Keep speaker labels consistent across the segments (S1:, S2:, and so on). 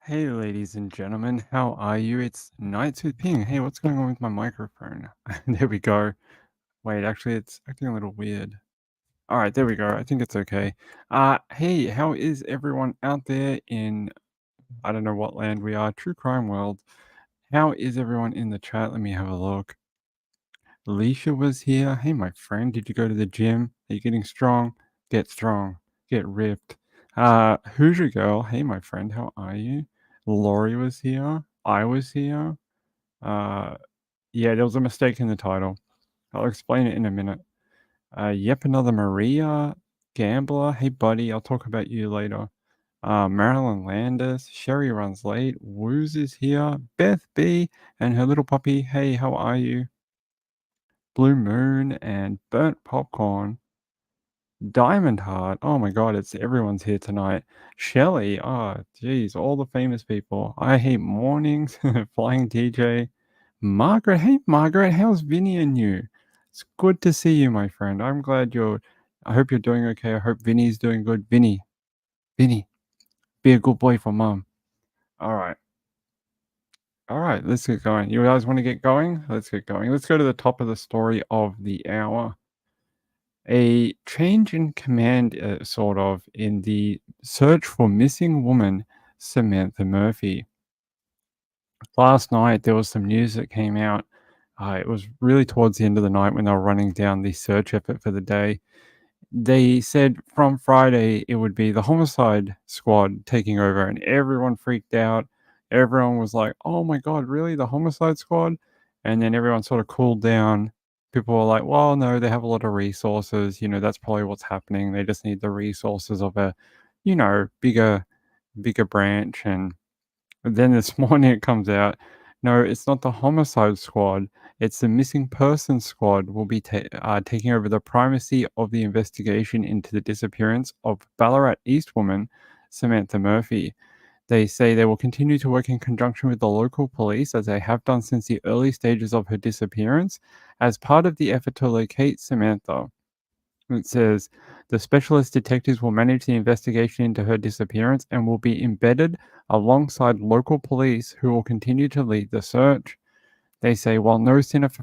S1: Hey, ladies and gentlemen, how are you? It's Nights with Ping. Hey, what's going on with my microphone? There we go. Wait, actually, it's acting a little weird. All right, there we go. I think it's okay. Hey, how is everyone out there in, I don't know what land we are, True Crime World? How is everyone in the chat? Let me have a look. Alicia was here. Hey, my friend, did you go to the gym? Are you getting strong? Get strong. Get ripped. Hoosier Girl. Hey, my friend, how are you? Laurie was here. I was here. Uh, yeah, there was a mistake in the title. I'll explain it in a minute. Yep, another Maria. Gambler. Hey, buddy, I'll talk about you later. Marilyn Landis. Sherry runs late. Woos is here. Beth B. and her little puppy. Hey, how are you? Blue Moon and Burnt Popcorn. Diamond Heart. Oh my god, it's everyone's here tonight. Shelly. Oh, geez, all the famous people. I Hate Mornings. Flying DJ. Margaret. Hey, Margaret. How's Vinny and you? It's good to see you, my friend. I'm glad you're. I hope you're doing okay. I hope Vinny's doing good. Vinny, be a good boy for mom. All right. All right, let's get going. You guys want to get going? Let's get going. Let's go to the top of the story of the hour. A change in command, sort of, in the search for missing woman Samantha Murphy. Last night, there was some news that came out. It was really towards the end of the night when they were running down the search effort for the day. They said from Friday it would be the homicide squad taking over, and everyone freaked out. Everyone was like, "Oh my god, really? The homicide squad?" And then everyone sort of cooled down. People were like, "Well, no, they have a lot of resources. That's probably what's happening. They just need the resources of a, bigger branch." And then this morning it comes out, no, it's not the homicide squad. It's the missing persons squad will be taking over the primacy of the investigation into the disappearance of Ballarat East woman Samantha Murphy. They say they will continue to work in conjunction with the local police as they have done since the early stages of her disappearance as part of the effort to locate Samantha. It says the specialist detectives will manage the investigation into her disappearance and will be embedded alongside local police who will continue to lead the search. They say while no sinister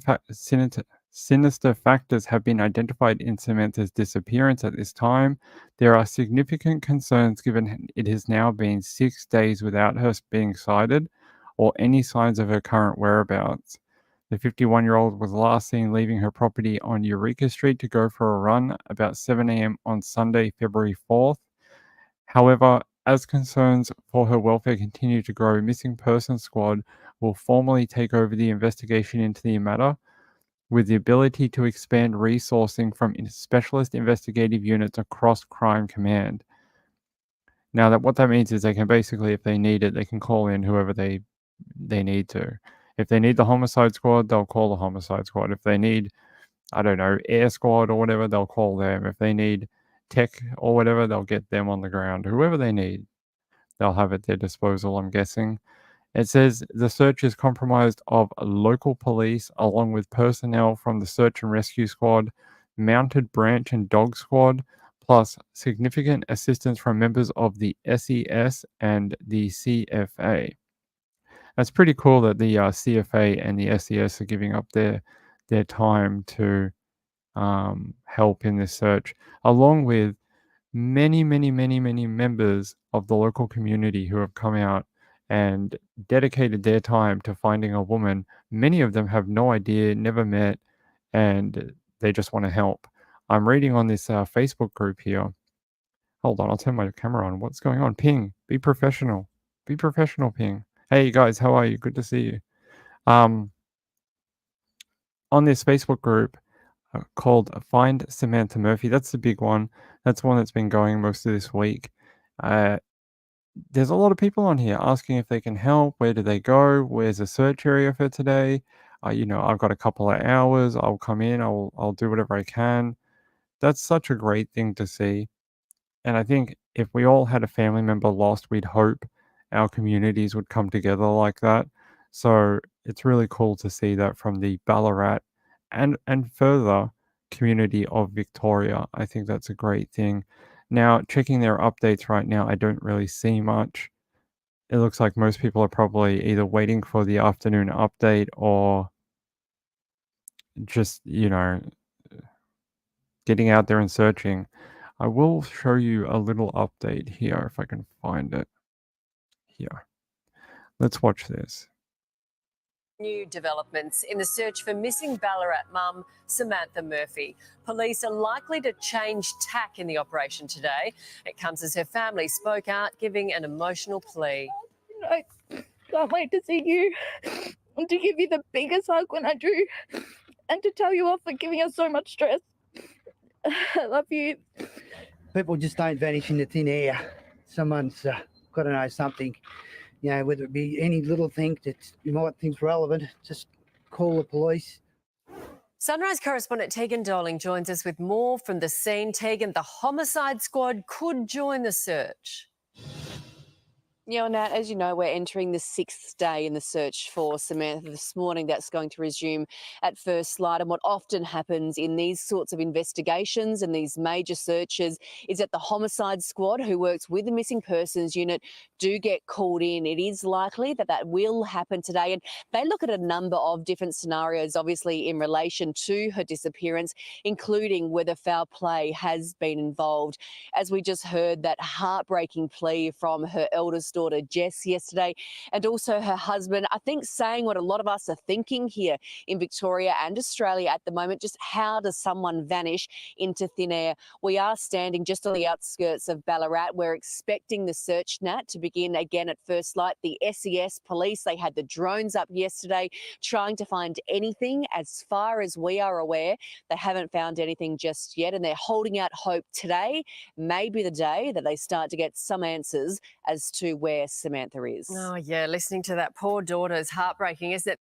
S1: factors have been identified in Samantha's disappearance at this time, there are significant concerns given it has now been 6 days without her being sighted or any signs of her current whereabouts. The 51-year-old was last seen leaving her property on Eureka Street to go for a run about 7 a.m. on Sunday, February 4th. However, as concerns for her welfare continue to grow, Missing Persons Squad will formally take over the investigation into the matter with the ability to expand resourcing from specialist investigative units across Crime Command. Now, what that means is they can basically, if they need it, they can call in whoever they need to. If they need the homicide squad, they'll call the homicide squad. If they need, I don't know, air squad or whatever, they'll call them. If they need tech or whatever, they'll get them on the ground. Whoever they need, they'll have at their disposal, I'm guessing. It says the search is comprised of local police along with personnel from the search and rescue squad, mounted branch and dog squad, plus significant assistance from members of the SES and the CFA. That's pretty cool that the CFA and the SES are giving up their time to help in this search, along with many, many, many, many members of the local community who have come out and dedicated their time to finding a woman. Many of them have no idea, never met, and they just want to help. I'm reading on this Facebook group here. Hold on, I'll turn my camera on. What's going on? Ping, be professional. Be professional, Ping. Hey guys, how are you? Good to see you. Um, on this Facebook group, called Find Samantha Murphy. That's the big one. That's the one that's been going most of this week. Uh, there's a lot of people on here asking if they can help. Where do they go? Where's the search area for today? I've got a couple of hours. I'll come in. I'll do whatever I can. That's such a great thing to see. And I think if we all had a family member lost, we'd hope our communities would come together like that. So it's really cool to see that from the Ballarat and further community of Victoria. I think that's a great thing. Now, checking their updates right now, I don't really see much. it looks like most people are probably either waiting for the afternoon update or just, getting out there and searching. I will show you a little update here if I can find it. Here. Let's watch this.
S2: New developments in the search for missing Ballarat mum Samantha Murphy. Police are likely to change tack in the operation today. It comes as her family spoke out, giving an emotional plea.
S3: I can't wait to see you and to give you the biggest hug when I do and to tell you off for giving us so much stress. I love you.
S4: People just don't vanish into thin air. Someone's got to know something, whether it be any little thing that you might think's relevant, just call the police.
S2: Sunrise correspondent Tegan Doling joins us with more from the scene. Tegan, the homicide squad could join the search.
S5: Yeah, Nat, as you know, we're entering the 6th day in the search for Samantha this morning. That's going to resume at first light. And what often happens in these sorts of investigations and these major searches is that the homicide squad, who works with the missing persons unit, do get called in. It is likely that that will happen today. And they look at a number of different scenarios, obviously, in relation to her disappearance, including whether foul play has been involved. As we just heard, that heartbreaking plea from her eldest daughter Jess yesterday, and also her husband, I think saying what a lot of us are thinking here in Victoria and Australia at the moment, just how does someone vanish into thin air? We are standing just on the outskirts of Ballarat. We're expecting the search, Nat, to begin again at first light. The SES police, they had the drones up yesterday trying to find anything. As far as we are aware, they haven't found anything just yet, and they're holding out hope today may be the day that they start to get some answers as to where Samantha is.
S2: Oh, yeah, listening to that poor daughter is heartbreaking, isn't it?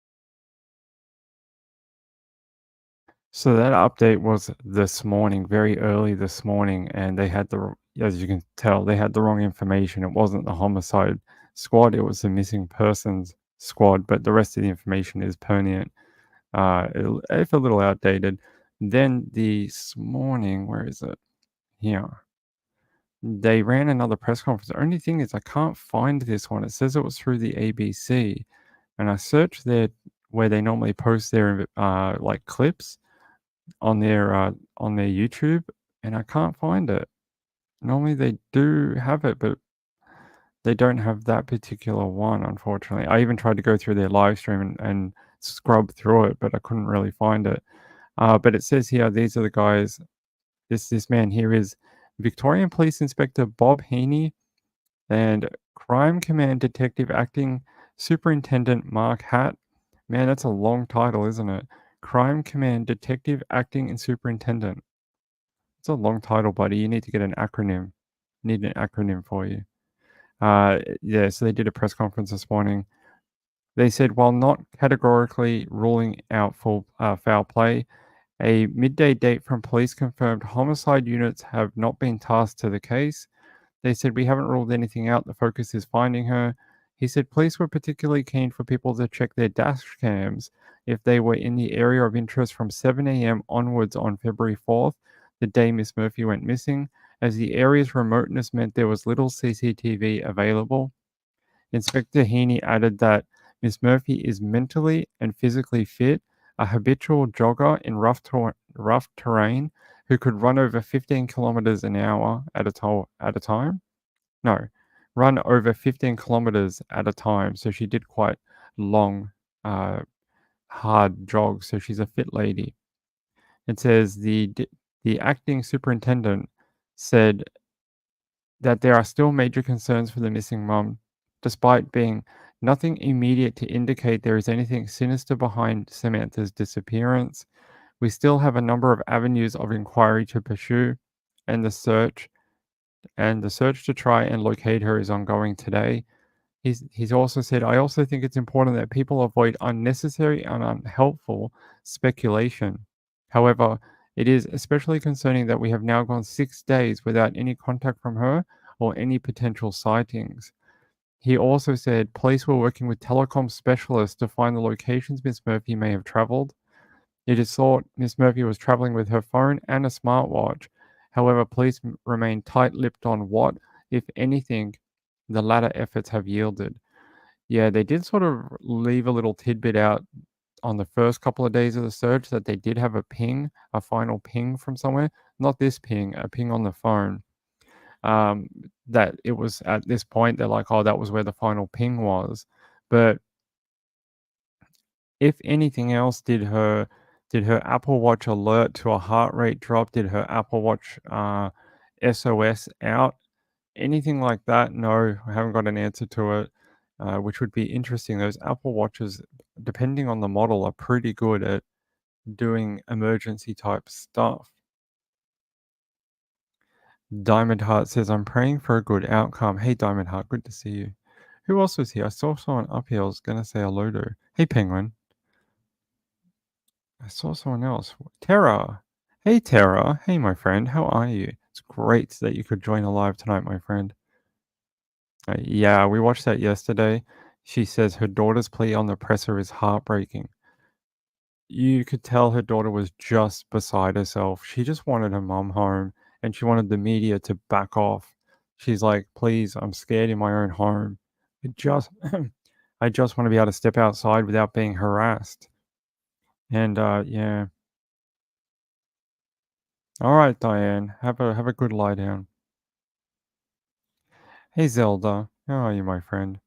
S1: So that update was this morning, very early this morning, and they had as you can tell, they had the wrong information. It wasn't the homicide squad, it was the missing persons squad, but the rest of the information is pertinent. It's a little outdated. Then this morning, where is it? Here. They ran another press conference. The only thing is I can't find this one. It says it was through the ABC, and I searched there where they normally post their like clips on their YouTube, and I can't find it. Normally they do have it, but they don't have that particular one, unfortunately. I even tried to go through their live stream and scrub through it, but I couldn't really find it. But it says here, these are the guys. This man here is Victorian Police Inspector Bob Heaney and Crime Command Detective Acting Superintendent Mark Hatt. Man, that's a long title, isn't it? Crime Command Detective Acting and Superintendent. It's a long title, buddy. You need to get an acronym. Need an acronym for you. Yeah, so they did a press conference this morning. They said, while not categorically ruling out foul play, a midday date from police confirmed homicide units have not been tasked to the case. They said, we haven't ruled anything out. The focus is finding her. He said police were particularly keen for people to check their dash cams if they were in the area of interest from 7 a.m. onwards on February 4th, the day Miss Murphy went missing, as the area's remoteness meant there was little CCTV available. Inspector Heaney added that Miss Murphy is mentally and physically fit, a habitual jogger in rough terrain who could run over 15 kilometers an hour at a time. No, run over 15 kilometers at a time. So she did quite long, hard jogs. So she's a fit lady. It says the acting superintendent said that there are still major concerns for the missing mum, despite being nothing immediate to indicate there is anything sinister behind Samantha's disappearance. We still have a number of avenues of inquiry to pursue, and the search to try and locate her is ongoing today. He's also said, I also think it's important that people avoid unnecessary and unhelpful speculation. However, it is especially concerning that we have now gone 6 days without any contact from her or any potential sightings. He also said police were working with telecom specialists to find the locations Miss Murphy may have traveled. It is thought Miss Murphy was traveling with her phone and a smartwatch. However, police remain tight-lipped on what, if anything, the latter efforts have yielded. Yeah, they did sort of leave a little tidbit out on the first couple of days of the search that they did have a final ping from somewhere. Not this ping, a ping on the phone. That it was at this point, they're like, oh, that was where the final ping was. But if anything else, did her Apple Watch alert to a heart rate drop? Did her Apple Watch SOS out? Anything like that? No, I haven't got an answer to it, which would be interesting. Those Apple Watches, depending on the model, are pretty good at doing emergency type stuff. Diamond Heart says, I'm praying for a good outcome. Hey, Diamond Heart, good to see you. Who else was here? I saw someone up here I was going to say hello to. Hey, Penguin. I saw someone else. Tara. Hey, Tara. Hey, my friend. How are you? It's great that you could join alive tonight, my friend. Yeah, we watched that yesterday. She says her daughter's plea on the presser is heartbreaking. You could tell her daughter was just beside herself. She just wanted her mom home and she wanted the media to back off. She's like, please, I'm scared in my own home. I just I just want to be able to step outside without being harassed. And yeah. All right, Diane. Have a good lie down. Hey Zelda, how are you, my friend?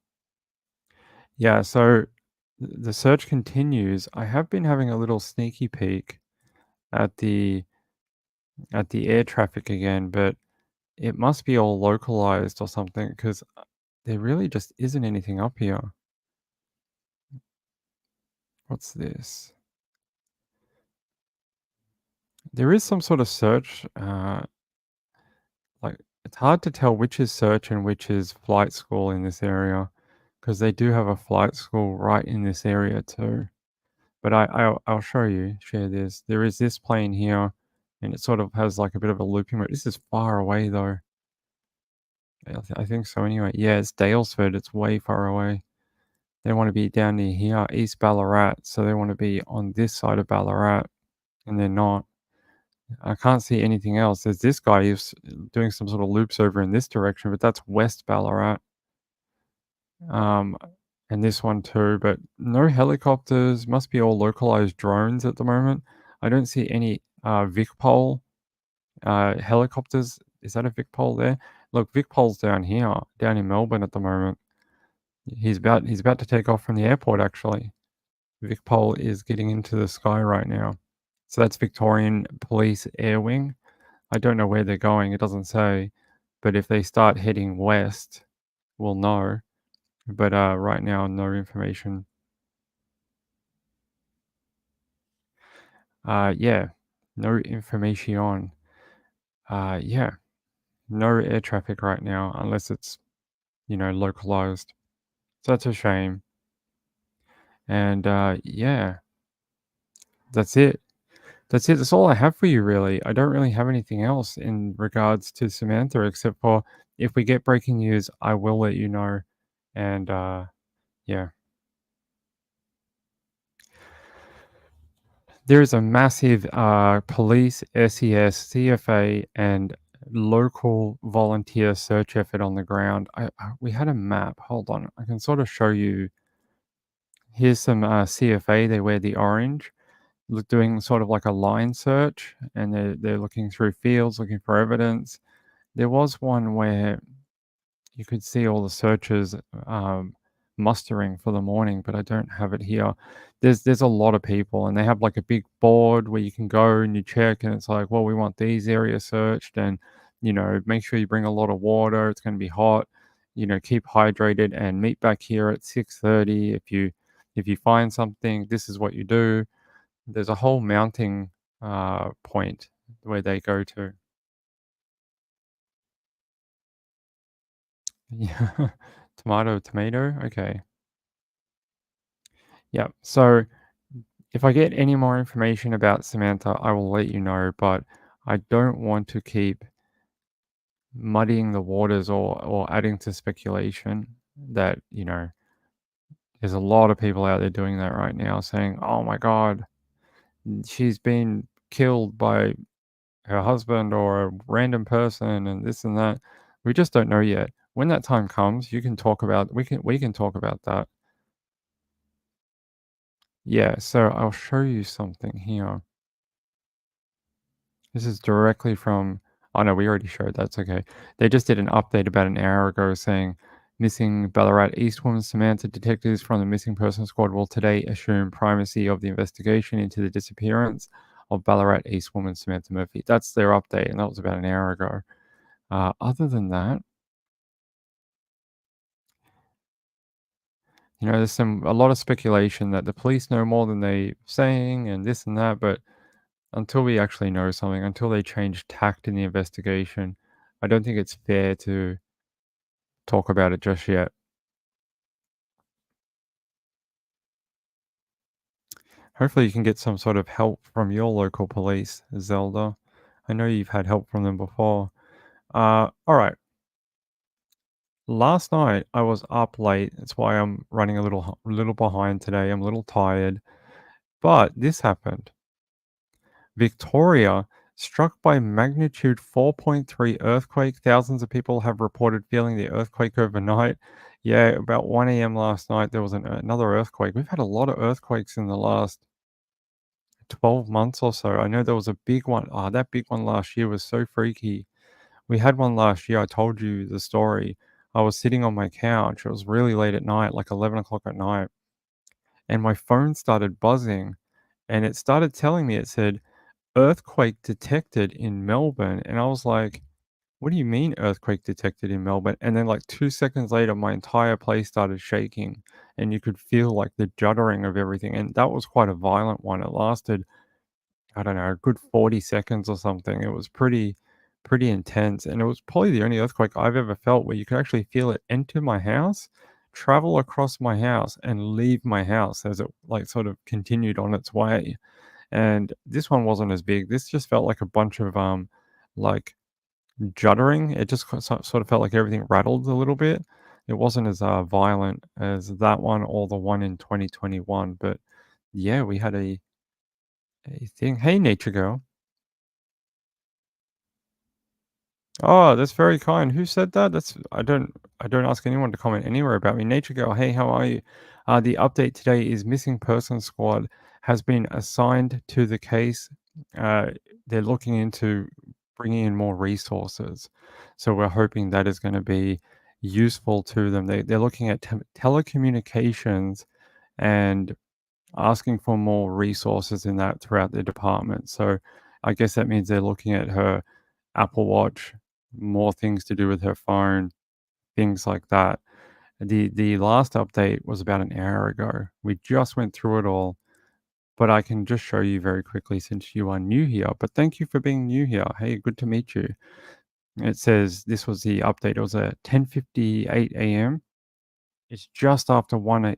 S1: Yeah, so the search continues. I have been having a little sneaky peek at the air traffic again, but it must be all localized or something because there really just isn't anything up here. What's this? There is some sort of search. Like it's hard to tell which is search and which is flight school in this area because they do have a flight school right in this area too. But I'll show you. Share this. There is this plane here, and it sort of has like a bit of a looping. This is far away though. I think so anyway. Yeah, it's Dalesford. It's way far away. They want to be down near here, East Ballarat. So they want to be on this side of Ballarat, and they're not. I can't see anything else. There's this guy who's doing some sort of loops over in this direction, but that's West Ballarat. And this one too, but no helicopters. Must be all localized drones at the moment. I don't see any VicPol helicopters. Is that a VicPol there? Look, VicPol's down here, down in Melbourne at the moment. He's about to take off from the airport actually. VicPol is getting into the sky right now. So that's Victorian Police Air Wing. I don't know where they're going, it doesn't say. But if they start heading west, we'll know. But right now, no information. Yeah, no information. Yeah, no air traffic right now unless it's, localized. So that's a shame. And yeah, that's it. That's it. That's all I have for you, really. I don't really have anything else in regards to Samantha, except for if we get breaking news, I will let you know. And yeah. There is a massive police, SES, CFA, and local volunteer search effort on the ground. We had a map. Hold on. I can sort of show you. Here's some CFA. They wear the orange. Doing sort of like a line search, and they're looking through fields, looking for evidence. There was one where you could see all the searchers mustering for the morning, but I don't have it here. There's a lot of people, and they have like a big board where you can go and you check, and it's like, well, we want these areas searched, and make sure you bring a lot of water. It's going to be hot. Keep hydrated, and meet back here at 6:30. If you find something, this is what you do. There's a whole mounting point where they go to. Yeah, tomato. Okay. Yeah. So if I get any more information about Samantha, I will let you know. But I don't want to keep muddying the waters or adding to speculation that there's a lot of people out there doing that right now, saying, "Oh my God, she's been killed by her husband or a random person and this and that." We just don't know yet. when that time comes, we can talk about that. Yeah, so I'll show you something here. This is directly from. Oh no, we already showed. That's okay. They just did an update about an hour ago saying missing Ballarat East woman Samantha detectives from the missing person squad will today assume primacy of the investigation into the disappearance of Ballarat East woman Samantha Murphy. That's their update, and that was about an hour ago. Other than that, there's a lot of speculation that the police know more than they saying, and this and that, but until we actually know something, until they change tact in the investigation, I don't think it's fair to talk about it just yet. Hopefully you can get some sort of help from your local police, Zelda. I know you've had help from them before. All right. Last night I was up late. That's why I'm running a little behind today. I'm a little tired. But this happened. Victoria struck by magnitude 4.3 earthquake. Thousands of people have reported feeling the earthquake overnight. Yeah, about 1 a.m. last night, there was another earthquake. We've had a lot of earthquakes in the last 12 months or so. I know there was a big one. That big one last year was so freaky. We had one last year. I told you the story. I was sitting on my couch. It was really late at night, like 11 o'clock at night. And my phone started buzzing. And it started telling me, it said, earthquake detected in Melbourne. And I was like, what do you mean earthquake detected in Melbourne? And then like 2 seconds later, my entire place started shaking and you could feel like the juddering of everything. And that was quite a violent one. It lasted, I don't know, a good 40 seconds or something. It was pretty intense. And it was probably the only earthquake I've ever felt where you could actually feel it enter my house, travel across my house and leave my house as it like sort of continued on its way. And this one wasn't as big. This just felt like a bunch of like juddering. It just sort of felt like everything rattled a little bit. It wasn't as violent as that one or the one in 2021, but yeah, we had a thing. Hey, nature girl. Oh, that's very kind. Who said that? I don't ask anyone to comment anywhere about me. Nature girl, hey, how are you? The update today is missing person squad has been assigned to the case. Uh, they're looking into bringing in more resources, so we're hoping that is going to be useful to them. They're looking at telecommunications and asking for more resources in that throughout the department. So I guess that means they're looking at her Apple Watch, more things to do with her phone, things like that. The last update was about an hour ago. We just went through it all, but I can just show you very quickly since you are new here. But thank you for being new here. Hey, good to meet you. It says this was the update. It was at 10:58 a.m. It's just after 1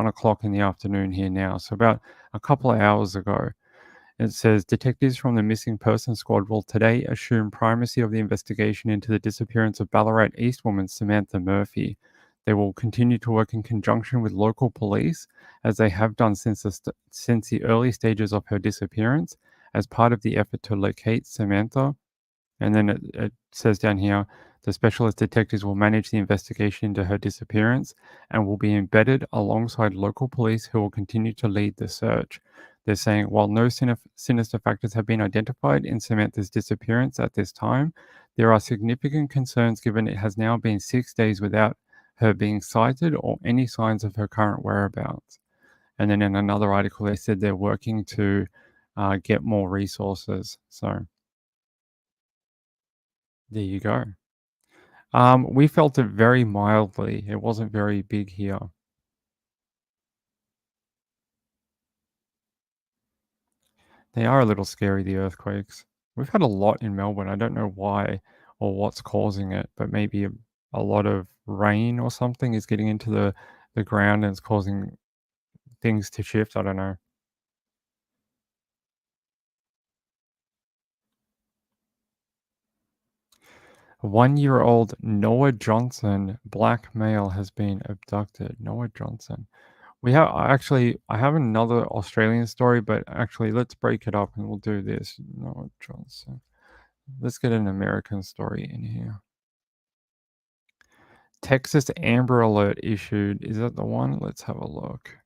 S1: o'clock in the afternoon here now. So about a couple of hours ago. It says detectives from the missing person squad will today assume primacy of the investigation into the disappearance of Ballarat East woman Samantha Murphy. They will continue to work in conjunction with local police, as they have done since the early stages of her disappearance, as part of the effort to locate Samantha. And then it says down here, the specialist detectives will manage the investigation into her disappearance and will be embedded alongside local police who will continue to lead the search. They're saying while no sinister factors have been identified in Samantha's disappearance at this time, there are significant concerns given it has now been 6 days without her being sighted or any signs of her current whereabouts. And then in another article, they said they're working to get more resources. So there you go. We felt it very mildly. It wasn't very big here. They are a little scary, the earthquakes. We've had a lot in Melbourne. I don't know why or what's causing it, but maybe a lot of rain or something is getting into the ground and it's causing things to shift. I don't know. A 1-year-old Noah Johnson, black male, has been abducted. Noah Johnson. I have another Australian story, but actually let's break it up and we'll do this. Noah Johnson. Let's get an American story in here. Texas Amber Alert issued. Is that the one? Let's have a look.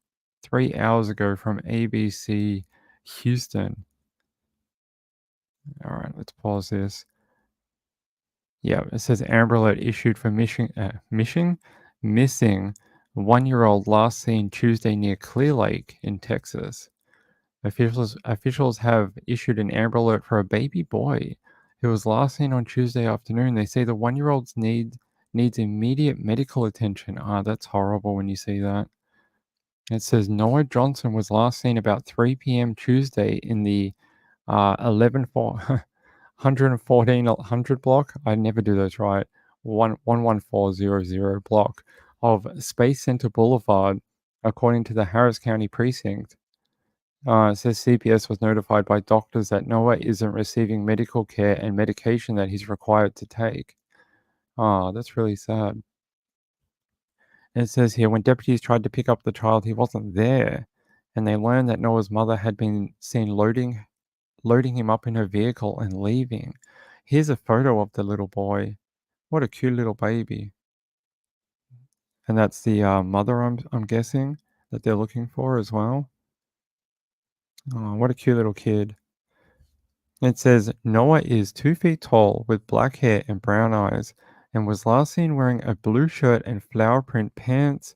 S1: 3 hours ago from ABC Houston. All right, let's pause this. Yeah, it says Amber Alert issued for missing 1-year-old last seen Tuesday near Clear Lake in Texas. Officials have issued an Amber Alert for a baby boy who was last seen on Tuesday afternoon. They say the 1-year-old's needs immediate medical attention. Ah, that's horrible when you see that. It says Noah Johnson was last seen about 3 p.m. Tuesday in the 11400 block. I never do those right. 11400 block of Space Center Boulevard, according to the Harris County Precinct. It says CPS was notified by doctors that Noah isn't receiving medical care and medication that he's required to take. Ah, that's really sad. And it says here, when deputies tried to pick up the child, he wasn't there, and they learned that Noah's mother had been seen loading him up in her vehicle and leaving. Here's a photo of the little boy. What a cute little baby. And that's the mother, I'm guessing, that they're looking for as well. Oh, what a cute little kid. It says Noah is 2 feet tall with black hair and brown eyes and was last seen wearing a blue shirt and flower print pants.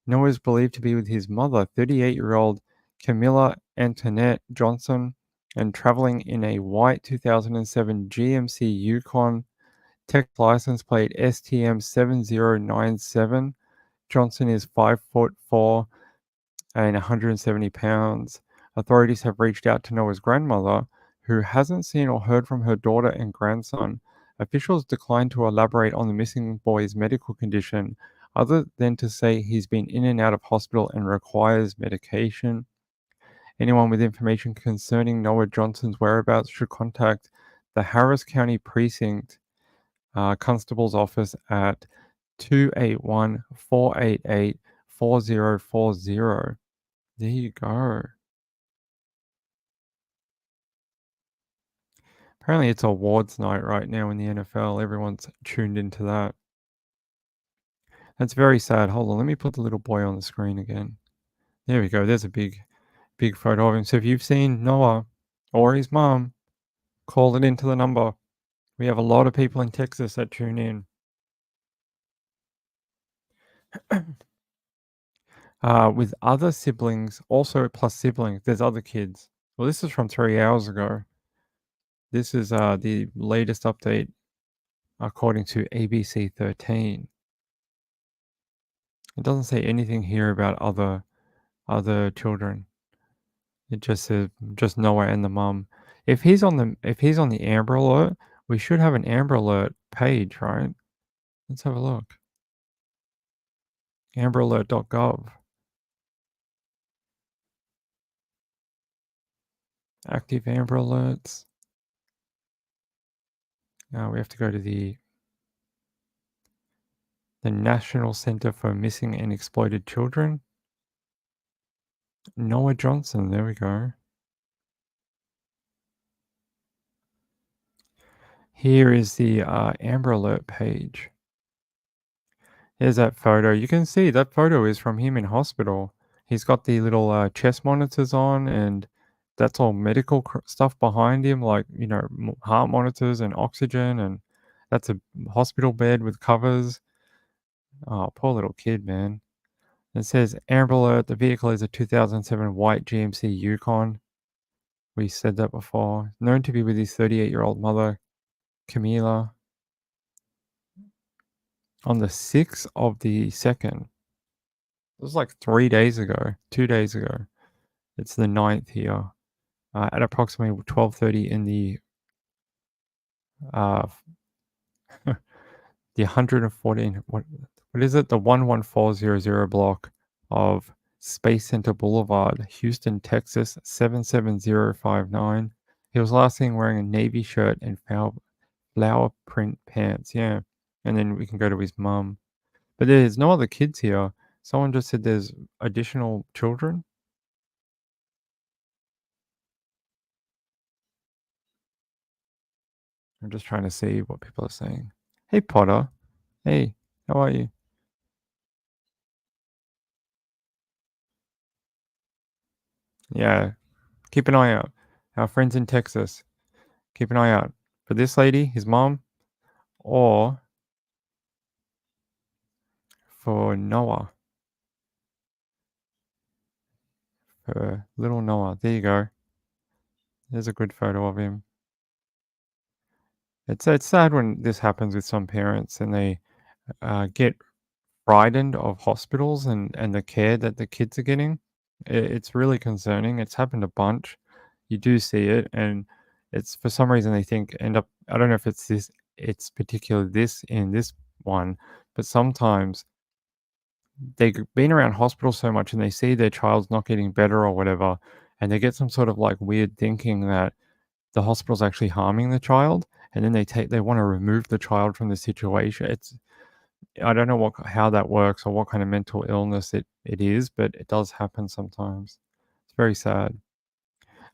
S1: Noah is believed to be with his mother, 38-year-old Camilla Antoinette Johnson, and traveling in a white 2007 GMC Yukon, Texas license plate STM 7097. Johnson is 5'4" and 170 pounds. Authorities have reached out to Noah's grandmother, who hasn't seen or heard from her daughter and grandson. Officials declined to elaborate on the missing boy's medical condition, other than to say he's been in and out of hospital and requires medication. Anyone with information concerning Noah Johnson's whereabouts should contact the Harris County Precinct Constable's Office at 281-488-4040. There you go. Apparently it's awards night right now in the NFL. Everyone's tuned into that. That's very sad. Hold on, let me put the little boy on the screen again. There we go. There's a big photo of him. So if you've seen Noah or his mom, call it into the number. We have a lot of people in Texas that tune in. With other siblings, also plus siblings, there's other kids. Well, this is from 3 hours ago. This is the latest update according to ABC 13. It doesn't say anything here about other children. It just says just Noah and the mum. If he's on the Amber Alert, we should have an Amber Alert page, right? Let's have a look. AmberAlert.gov. Active Amber Alerts. Now we have to go to the National Center for Missing and Exploited Children. Noah Johnson, there we go. Here is the Amber Alert page. Here's that photo. You can see that photo is from him in hospital. He's got the little chest monitors on, and that's all medical stuff behind him, like, heart monitors and oxygen, and that's a hospital bed with covers. Oh, poor little kid, man. It says Amber Alert, the vehicle is a 2007 white GMC Yukon. We said that before. Known to be with his 38-year-old mother, Camila. On the 6th of the 2nd. It was like 2 days ago. It's the 9th here. At approximately 12:30 in the the 114, what is it? The 11400 block of Space Center Boulevard, Houston, Texas 77059. He was last seen wearing a navy shirt and flower print pants. Yeah. And then we can go to his mum. But there's no other kids here. Someone just said there's additional children. I'm just trying to see what people are saying. Hey, Potter. Hey, how are you? Yeah, keep an eye out. Our friends in Texas, keep an eye out for this lady, his mom, or for Noah, for little Noah. There you go. There's a good photo of him. It's sad when this happens with some parents and they get frightened of hospitals and the care that the kids are getting. It's really concerning. It's happened a bunch. You do see it, and it's for some reason they think end up. I don't know if it's this. It's particularly this in this one, but sometimes they've been around hospitals so much and they see their child's not getting better or whatever, and they get some sort of like weird thinking that the hospital's actually harming the child, and then they want to remove the child from the situation. I don't know how that works or what kind of mental illness it is, but it does happen sometimes. It's very sad.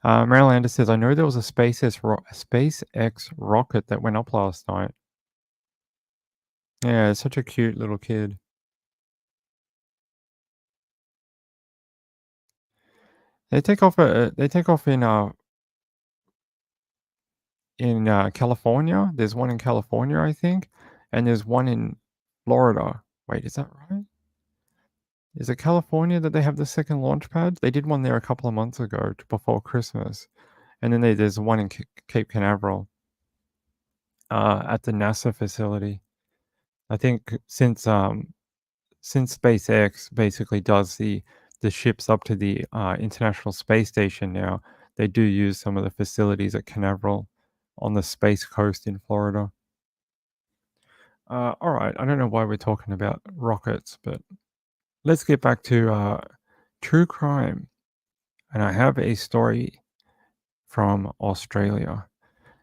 S1: Marylander says, I know there was a SpaceX rocket that went up last night. Yeah, it's such a cute little kid. They take off. They take off in California. There's one in California, I think, and there's one in Florida. Wait, is that right? Is it California that they have the second launch pad? They did one there a couple of months ago before Christmas. And then there's one in Cape Canaveral at the NASA facility. I think since SpaceX basically does the ships up to the International Space Station now, they do use some of the facilities at Canaveral on the Space Coast in Florida. All right, I don't know why we're talking about rockets, but let's get back to true crime. And I have a story from Australia.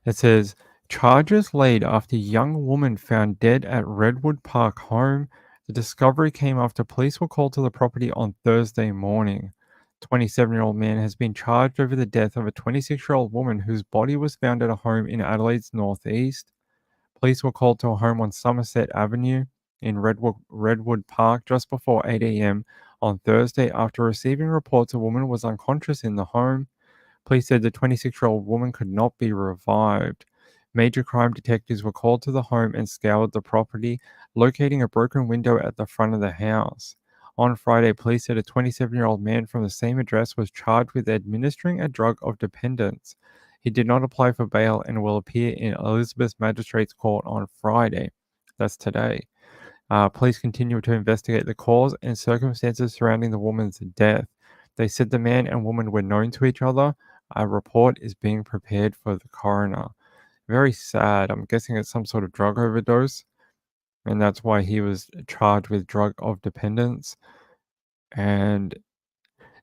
S1: It says, charges laid after young woman found dead at Redwood Park home. The discovery came after police were called to the property on Thursday morning. 27-year-old man has been charged over the death of a 26-year-old woman whose body was found at a home in Adelaide's northeast. Police were called to a home on Somerset Avenue in Redwood Park just before 8 a.m. on Thursday after receiving reports a woman was unconscious in the home. Police said the 26-year-old woman could not be revived. Major crime detectives were called to the home and scoured the property, locating a broken window at the front of the house. On Friday, police said a 27-year-old man from the same address was charged with administering a drug of dependence. He did not apply for bail and will appear in Elizabeth Magistrates Court on Friday. That's today. Police continue to investigate the cause and circumstances surrounding the woman's death. They said the man and woman were known to each other. A report is being prepared for the coroner. Very sad. I'm guessing it's some sort of drug overdose, and that's why he was charged with drug of dependence. And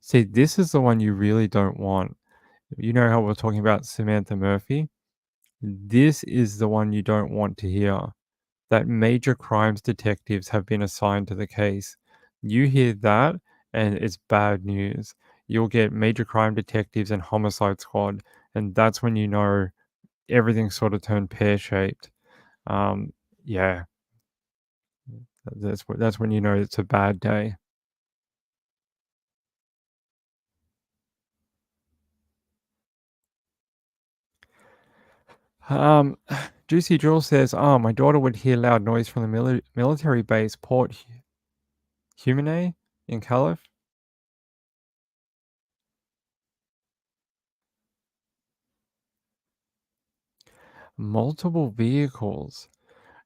S1: see, this is the one you really don't want. You know how we're talking about Samantha Murphy? This is the one you don't want to hear. That major crimes detectives have been assigned to the case. You hear that, and it's bad news. You'll get major crime detectives and homicide squad, and that's when you know everything sort of turned pear-shaped. Yeah, that's when you know it's a bad day. Juicy Jewel says, "Oh, my daughter would hear loud noise from the military base Port Humane in Calif." Multiple vehicles.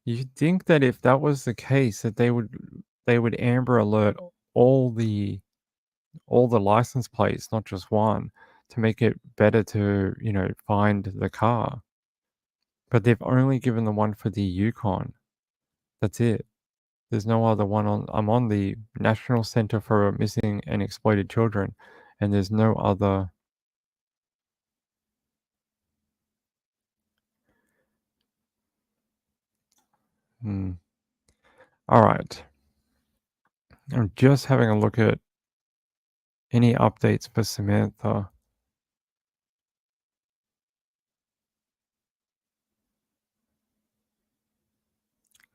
S1: You'd think that if that was the case, that they would Amber Alert all the all the license plates, not just one, to make it better to find the car. But they've only given the one for the Yukon. That's it. There's no other one on. I'm on the National Center for Missing and Exploited Children, and there's no other. All right. I'm just having a look at any updates for Samantha.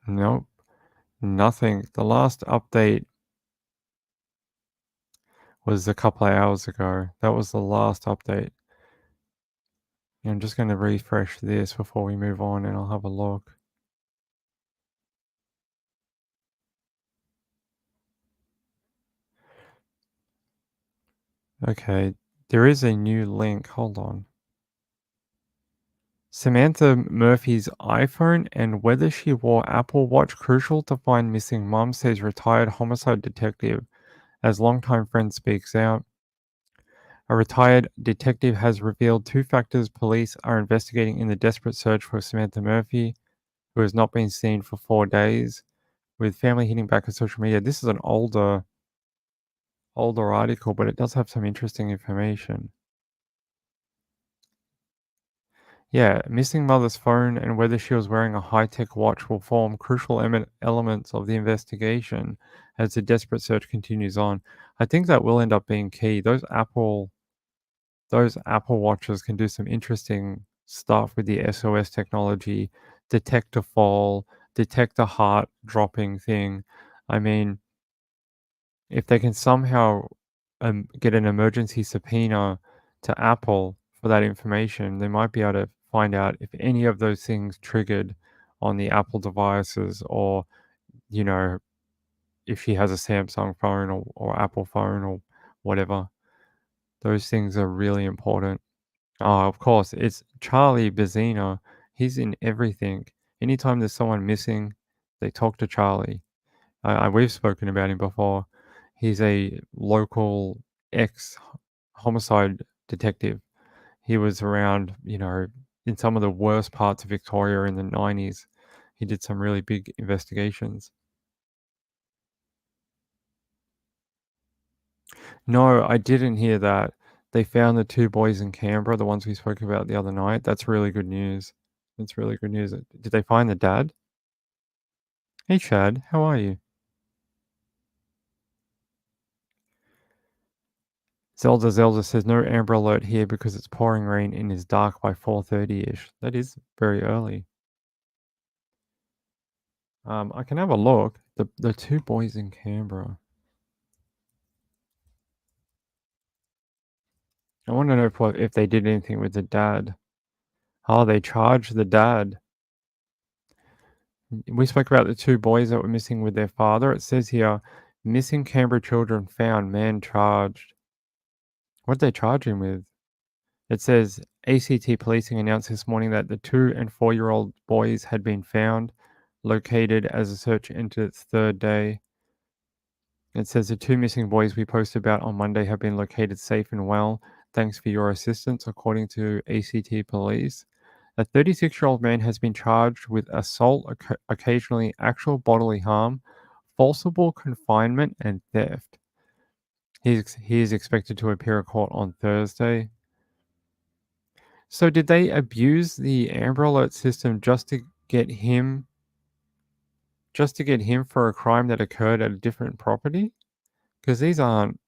S1: Nope, nothing. The last update was a couple of hours ago. That was the last update. And I'm just going to refresh this before we move on, and I'll have a look. Okay, there is a new link. Hold on. Samantha Murphy's iPhone and whether she wore Apple Watch crucial to find missing mum, says retired homicide detective, as longtime friend speaks out. A retired detective has revealed 2 factors police are investigating in the desperate search for Samantha Murphy, who has not been seen for 4 days, with family hitting back on social media. This is an older article, but it does have some interesting information. Yeah, missing mother's phone and whether she was wearing a high-tech watch will form crucial elements of the investigation as the desperate search continues on. I think that will end up being key. Those Apple watches can do some interesting stuff with the SOS technology, detect a fall, detect a heart dropping thing. I mean, if they can somehow get an emergency subpoena to Apple for that information, they might be able to find out if any of those things triggered on the Apple devices, or, you know, if she has a Samsung phone or Apple phone or whatever. Those things are really important. Oh, of course, it's Charlie Bezina. He's in everything. Anytime there's someone missing, they talk to Charlie. We've spoken about him before. He's a local ex-homicide detective. He was around, in some of the worst parts of Victoria in the 90s. He did some really big investigations. No, I didn't hear that. They found the 2 boys in Canberra, the ones we spoke about the other night. That's really good news. That's really good news. Did they find the dad? Hey, Chad, how are you? Zelda says no Amber Alert here because it's pouring rain and is dark by 4:30ish. That is very early. I can have a look. The 2 boys in Canberra. I want to know if they did anything with the dad. Oh, they charged the dad. We spoke about the 2 boys that were missing with their father. It says here, missing Canberra children found, man charged. What did they charge him with? It says ACT policing announced this morning that the 2 and 4-year-old boys had been found, located as the search entered its 3rd day. It says the 2 missing boys we posted about on Monday have been located safe and well. Thanks for your assistance, according to ACT police. A 36-year-old man has been charged with assault, occasionally actual bodily harm, forcible confinement, and theft. He is expected to appear in court on Thursday. So did they abuse the Amber Alert system just to get him for a crime that occurred at a different property? Because these aren't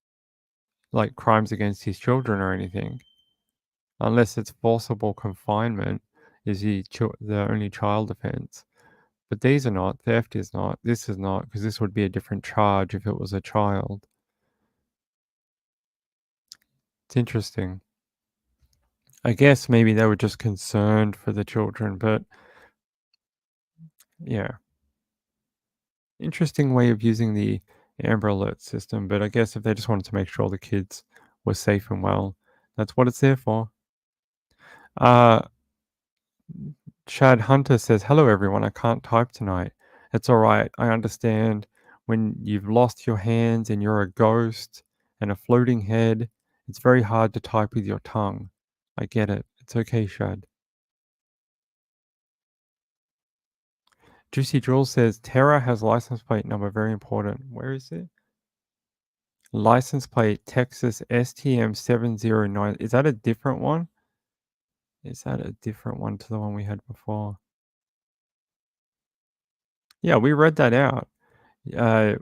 S1: like crimes against his children or anything. Unless it's forcible confinement is the only child offense. But these are not. Theft is not. This is not, because this would be a different charge if it was a child. It's interesting. I guess maybe they were just concerned for the children, but yeah. Interesting way of using the Amber Alert system, but I guess if they just wanted to make sure the kids were safe and well, that's what it's there for. Chad Hunter says, hello everyone, I can't type tonight. It's alright, I understand when you've lost your hands and you're a ghost and a floating head, it's very hard to type with your tongue. I get it. It's okay, Shad. Juicy Jules says, Terra has license plate number, very important. Where is it? License plate Texas STM 709. Is that a different one? Is that a different one to the one we had before? Yeah, we read that out.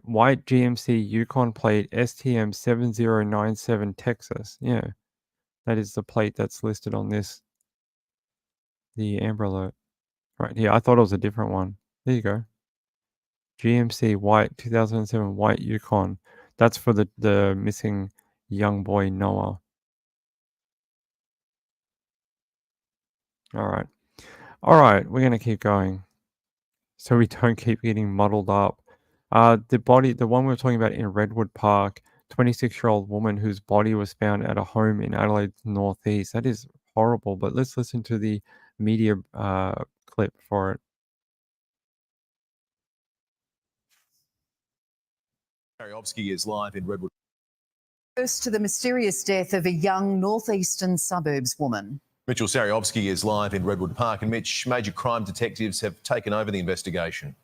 S1: White GMC Yukon plate STM 7097 Texas. Yeah, that is the plate that's listed on this. The Amber Alert. Right here. I thought it was a different one. There you go. GMC white 2007 white Yukon. That's for the missing young boy Noah. All right, we're going to keep going so we don't keep getting muddled up. The one we were talking about in Redwood Park, 26-year-old woman whose body was found at a home in Adelaide's northeast. That is horrible, but let's listen to the media clip for it.
S6: Sariovsky is live in Redwood.
S7: First to the mysterious death of a young northeastern suburbs woman.
S6: Mitchell Sariovsky is live in Redwood Park. And Mitch, major crime detectives have taken over the investigation.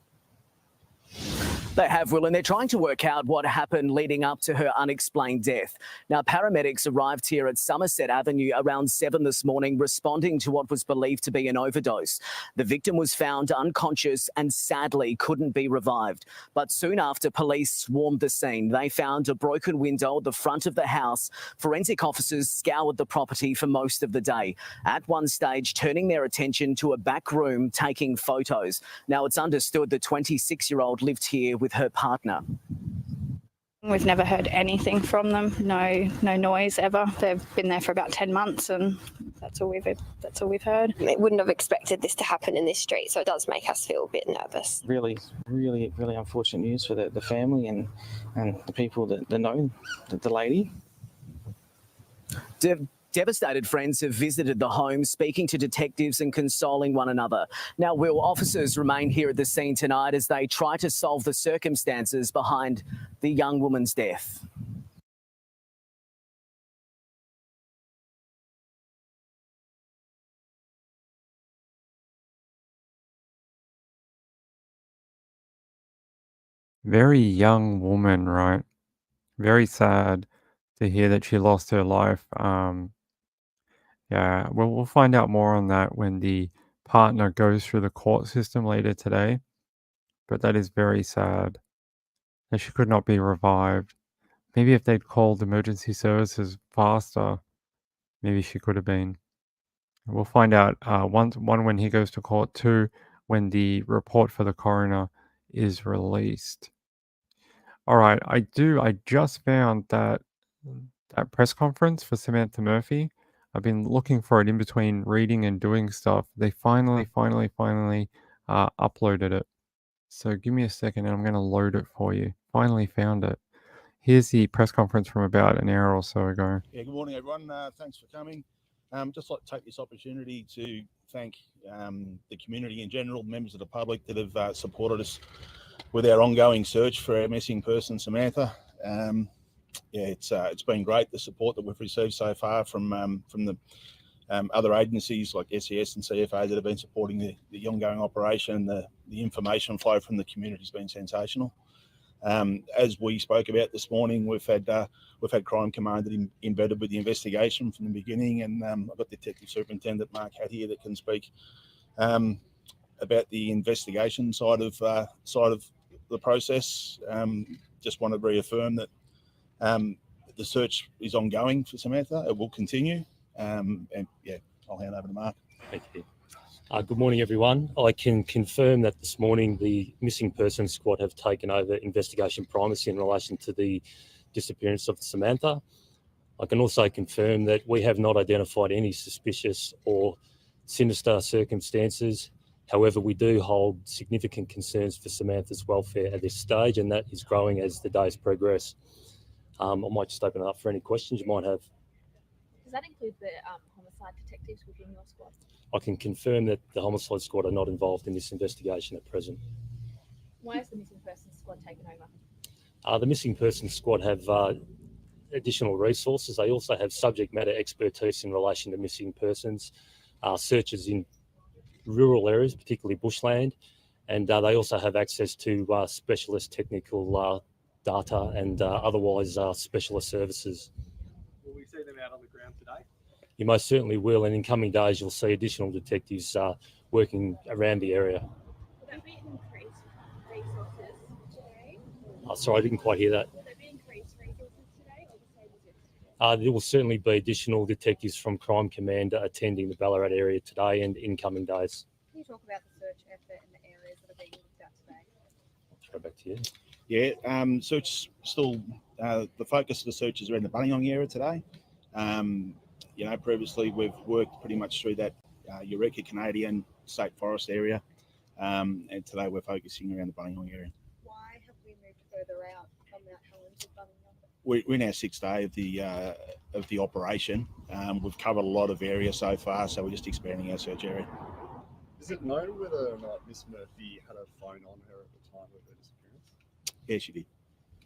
S8: They have, Will, and they're trying to work out what happened leading up to her unexplained death. Now, paramedics arrived here at Somerset Avenue around 7 this morning, responding to what was believed to be an overdose. The victim was found unconscious and sadly couldn't be revived. But soon after, police swarmed the scene. They found a broken window at the front of the house. Forensic officers scoured the property for most of the day, at one stage turning their attention to a back room taking photos. Now, it's understood the 26-year-old lived here with her partner.
S3: We've never heard anything from them. No noise ever. They've been there for about 10 months, and that's all we've heard.
S9: It wouldn't have expected this to happen in this street, so it does make us feel a bit nervous.
S10: Really unfortunate news for the family and the people that know the lady.
S8: Devastated friends have visited the home, speaking to detectives and consoling one another. Now, Will, officers remain here at the scene tonight as they try to solve the circumstances behind the young woman's death.
S1: Very young woman, right? Very sad to hear that she lost her life. Yeah, we'll find out more on that when the partner goes through the court system later today. But that is very sad that she could not be revived. Maybe if they'd called emergency services faster, maybe she could have been. We'll find out one when he goes to court, two when the report for the coroner is released. All right, I just found that press conference for Samantha Murphy. I've been looking for it in between reading and doing stuff. They finally uploaded it. So give me a second and I'm going to load it for you. Finally found it. Here's the press conference from about an hour or so ago.
S11: Yeah, good morning, everyone. Thanks for coming. Just like to take this opportunity to thank the community in general, members of the public that have supported us with our ongoing search for our missing person, Samantha. It's been great, the support that we've received so far from the other agencies like SES and CFA that have been supporting the ongoing operation. The information flow from the community has been sensational. As we spoke about this morning, we've had Crime Command embedded with the investigation from the beginning, and I've got Detective Superintendent Mark Hatt here that can speak about the investigation side of the process. Just want to reaffirm that the search is ongoing for Samantha. It will continue, and yeah, I'll hand over to Mark.
S12: Thank you. Good morning, everyone. I can confirm that this morning the Missing Persons Squad have taken over investigation primacy in relation to the disappearance of Samantha. I can also confirm that we have not identified any suspicious or sinister circumstances. However, we do hold significant concerns for Samantha's welfare at this stage, and that is growing as the days progress. I might just open it up for any questions you might have.
S3: Does that include the homicide detectives within your squad?
S12: I can confirm that the homicide squad are not involved in this investigation at present.
S3: Why is the Missing Persons Squad taken over?
S12: The Missing Persons Squad have additional resources. They also have subject matter expertise in relation to missing persons, searches in rural areas, particularly bushland, and they also have access to specialist technical data and otherwise specialist services.
S13: Will we see them out on the ground today?
S12: You most certainly will, and in coming days you'll see additional detectives working around the area.
S3: Will there be increased resources today?
S12: Sorry, I didn't quite hear that.
S3: Will there be increased resources today or the same as yesterday?
S12: There will certainly be additional detectives from Crime Command attending the Ballarat area today and in coming days.
S3: Can you talk about the search effort in the areas that are being looked at today?
S12: I'll throw back to you.
S11: Yeah, search still The focus of the search is around the Bunnyong area today. Previously we've worked pretty much through that Eureka Canadian State Forest area, and today we're focusing around the Bunnyong area.
S14: Why have we moved further out from Mount Helen to Bunnyong?
S11: We're in our 6th day of the operation. We've covered a lot of area so far, so we're just expanding our search area.
S13: Is it known whether or not Miss Murphy had a phone on her at the time of her disappearance?
S11: Yeah, she did.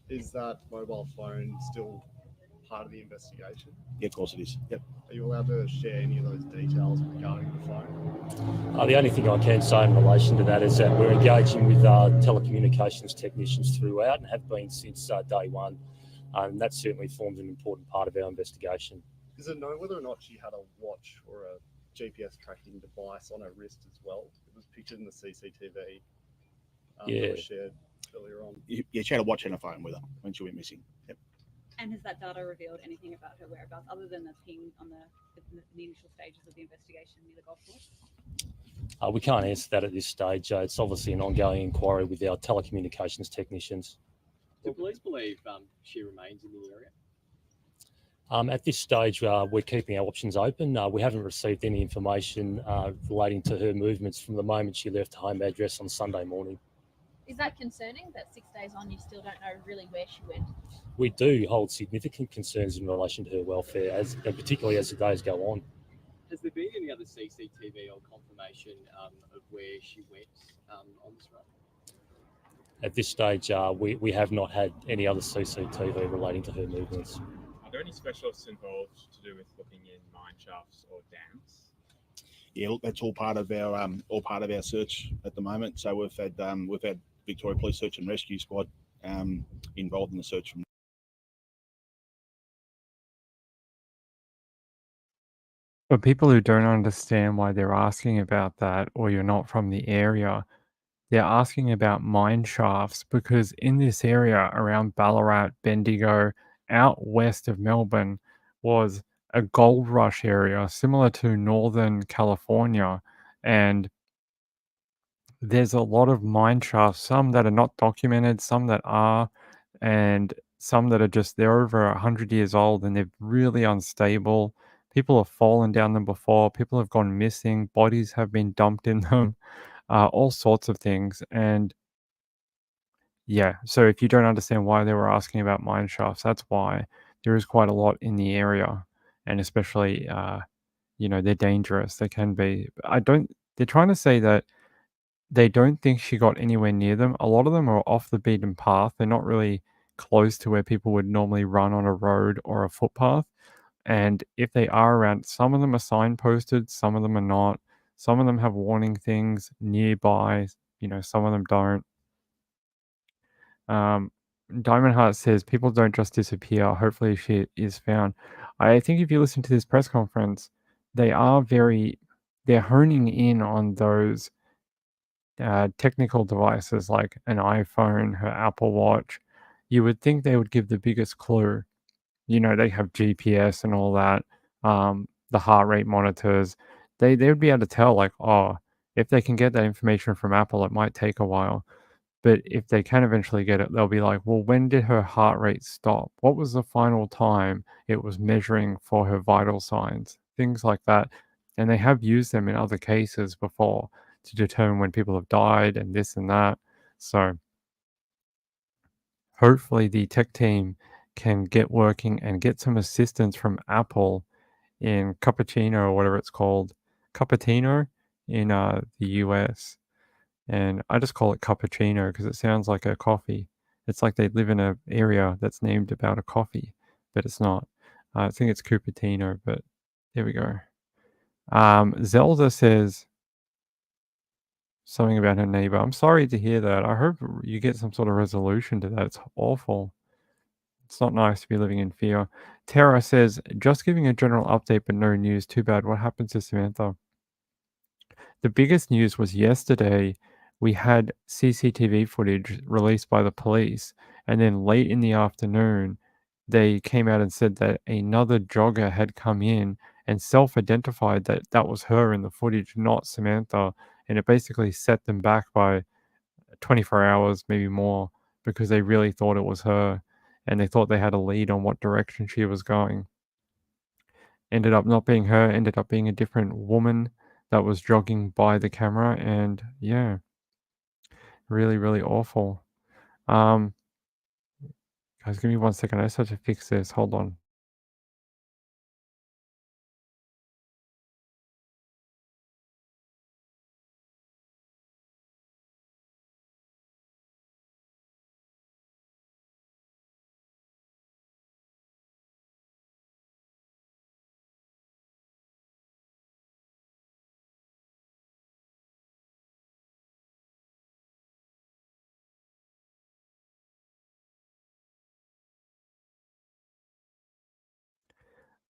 S13: Is that mobile phone still part of the investigation?
S11: Yeah, of course it is. Yep.
S13: Are you allowed to share any of those details regarding the phone?
S12: The only thing I can say in relation to that is that we're engaging with telecommunications technicians throughout and have been since day one. And that certainly forms an important part of our investigation.
S13: Is it known whether or not she had a watch or a GPS tracking device on her wrist as well? It was pictured in the CCTV that was shared earlier on.
S11: Yeah, she had a watch and a phone with her when she went missing. Yep.
S15: And has that data revealed anything about her whereabouts other than the ping on the initial stages of the investigation near the golf course?
S12: We can't answer that at this stage. It's obviously an ongoing inquiry with our telecommunications technicians.
S16: Do police believe she remains in the area?
S12: At this stage, we're keeping our options open. We haven't received any information relating to her movements from the moment she left her home address on Sunday morning.
S15: Is that concerning that 6 days on you still don't know really where she went?
S12: We do hold significant concerns in relation to her welfare, and particularly as the days go on.
S16: Has there been any other CCTV or confirmation of where she went on this run?
S12: At this stage, we have not had any other CCTV relating to her movements.
S17: Are there any specialists involved to do with looking in mine shafts or dams?
S11: Yeah, look, that's all part of our search at the moment. So we've had Victoria Police Search and Rescue Squad involved in the search.
S1: For people who don't understand why they're asking about that, or you're not from the area, they're asking about mine shafts because in this area around Ballarat, Bendigo, out west of Melbourne was a gold rush area similar to Northern California. And there's a lot of mine shafts, some that are not documented, some that are, and some that are just, they're over 100 years old and they're really unstable. People have fallen down them before. People have gone missing. Bodies have been dumped in them. All sorts of things. And yeah, so if you don't understand why they were asking about mine shafts, that's why. There is quite a lot in the area, and especially, they're dangerous. They can be. They're trying to say that they don't think she got anywhere near them. A lot of them are off the beaten path. They're not really close to where people would normally run on a road or a footpath. And if they are around, some of them are signposted, some of them are not. Some of them have warning things nearby, some of them don't. Diamond Heart says people don't just disappear. Hopefully she is found. I think if you listen to this press conference, they're honing in on those technical devices like an iPhone, her Apple Watch. You would think they would give the biggest clue. They have GPS and all that, the heart rate monitors. They would be able to tell, like, if they can get that information from Apple, it might take a while. But if they can eventually get it, they'll be like, well, when did her heart rate stop? What was the final time it was measuring for her vital signs? Things like that. And they have used them in other cases before to determine when people have died and this and that. So hopefully the tech team can get working and get some assistance from Apple in Cupertino or whatever it's called. Cupertino in the US. And I just call it cappuccino because it sounds like a coffee. It's like they live in an area that's named about a coffee, but it's not. I think it's Cupertino, but there we go. Zelda says something about her neighbor. I'm sorry to hear that. I hope you get some sort of resolution to that. It's awful. It's not nice to be living in fear. Tara says, just giving a general update, but no news. Too bad. What happened to Samantha? The biggest news was yesterday. We had CCTV footage released by the police, and then late in the afternoon, they came out and said that another jogger had come in and self-identified that that was her in the footage, not Samantha, and it basically set them back by 24 hours, maybe more, because they really thought it was her. and they thought they had a lead on what direction she was going. Ended up not being her, ended up being a different woman that was jogging by the camera, and yeah, really, really awful. Guys, give me 1 second. I just have to fix this. Hold on.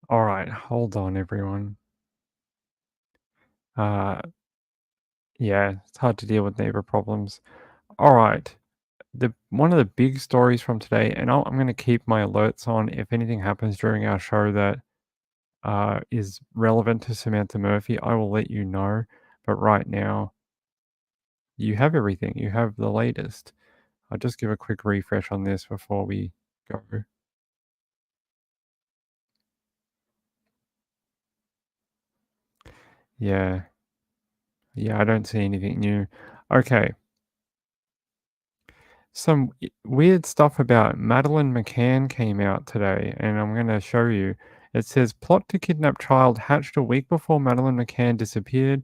S1: All right, hold on, everyone. Yeah, it's hard to deal with neighbor problems. All right, one of the big stories from today, and I'm going to keep my alerts on if anything happens during our show that is relevant to Samantha Murphy. I will let you know. But right now, you have everything. You have the latest. I'll just give a quick refresh on this before we go. Yeah. Yeah, I don't see anything new. Okay. Some weird stuff about Madeleine McCann came out today, and I'm going to show you. It says plot to kidnap child hatched a week before Madeleine McCann disappeared.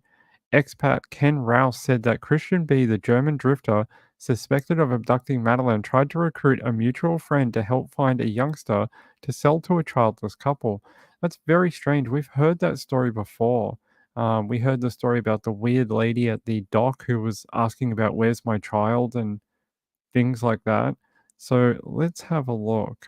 S1: Expat Ken Rouse said that Christian B., the German drifter suspected of abducting Madeleine, tried to recruit a mutual friend to help find a youngster to sell to a childless couple. That's very strange. We've heard that story before. We heard the story about the weird lady at the dock who was asking about where's my child and things like that. So let's have a look.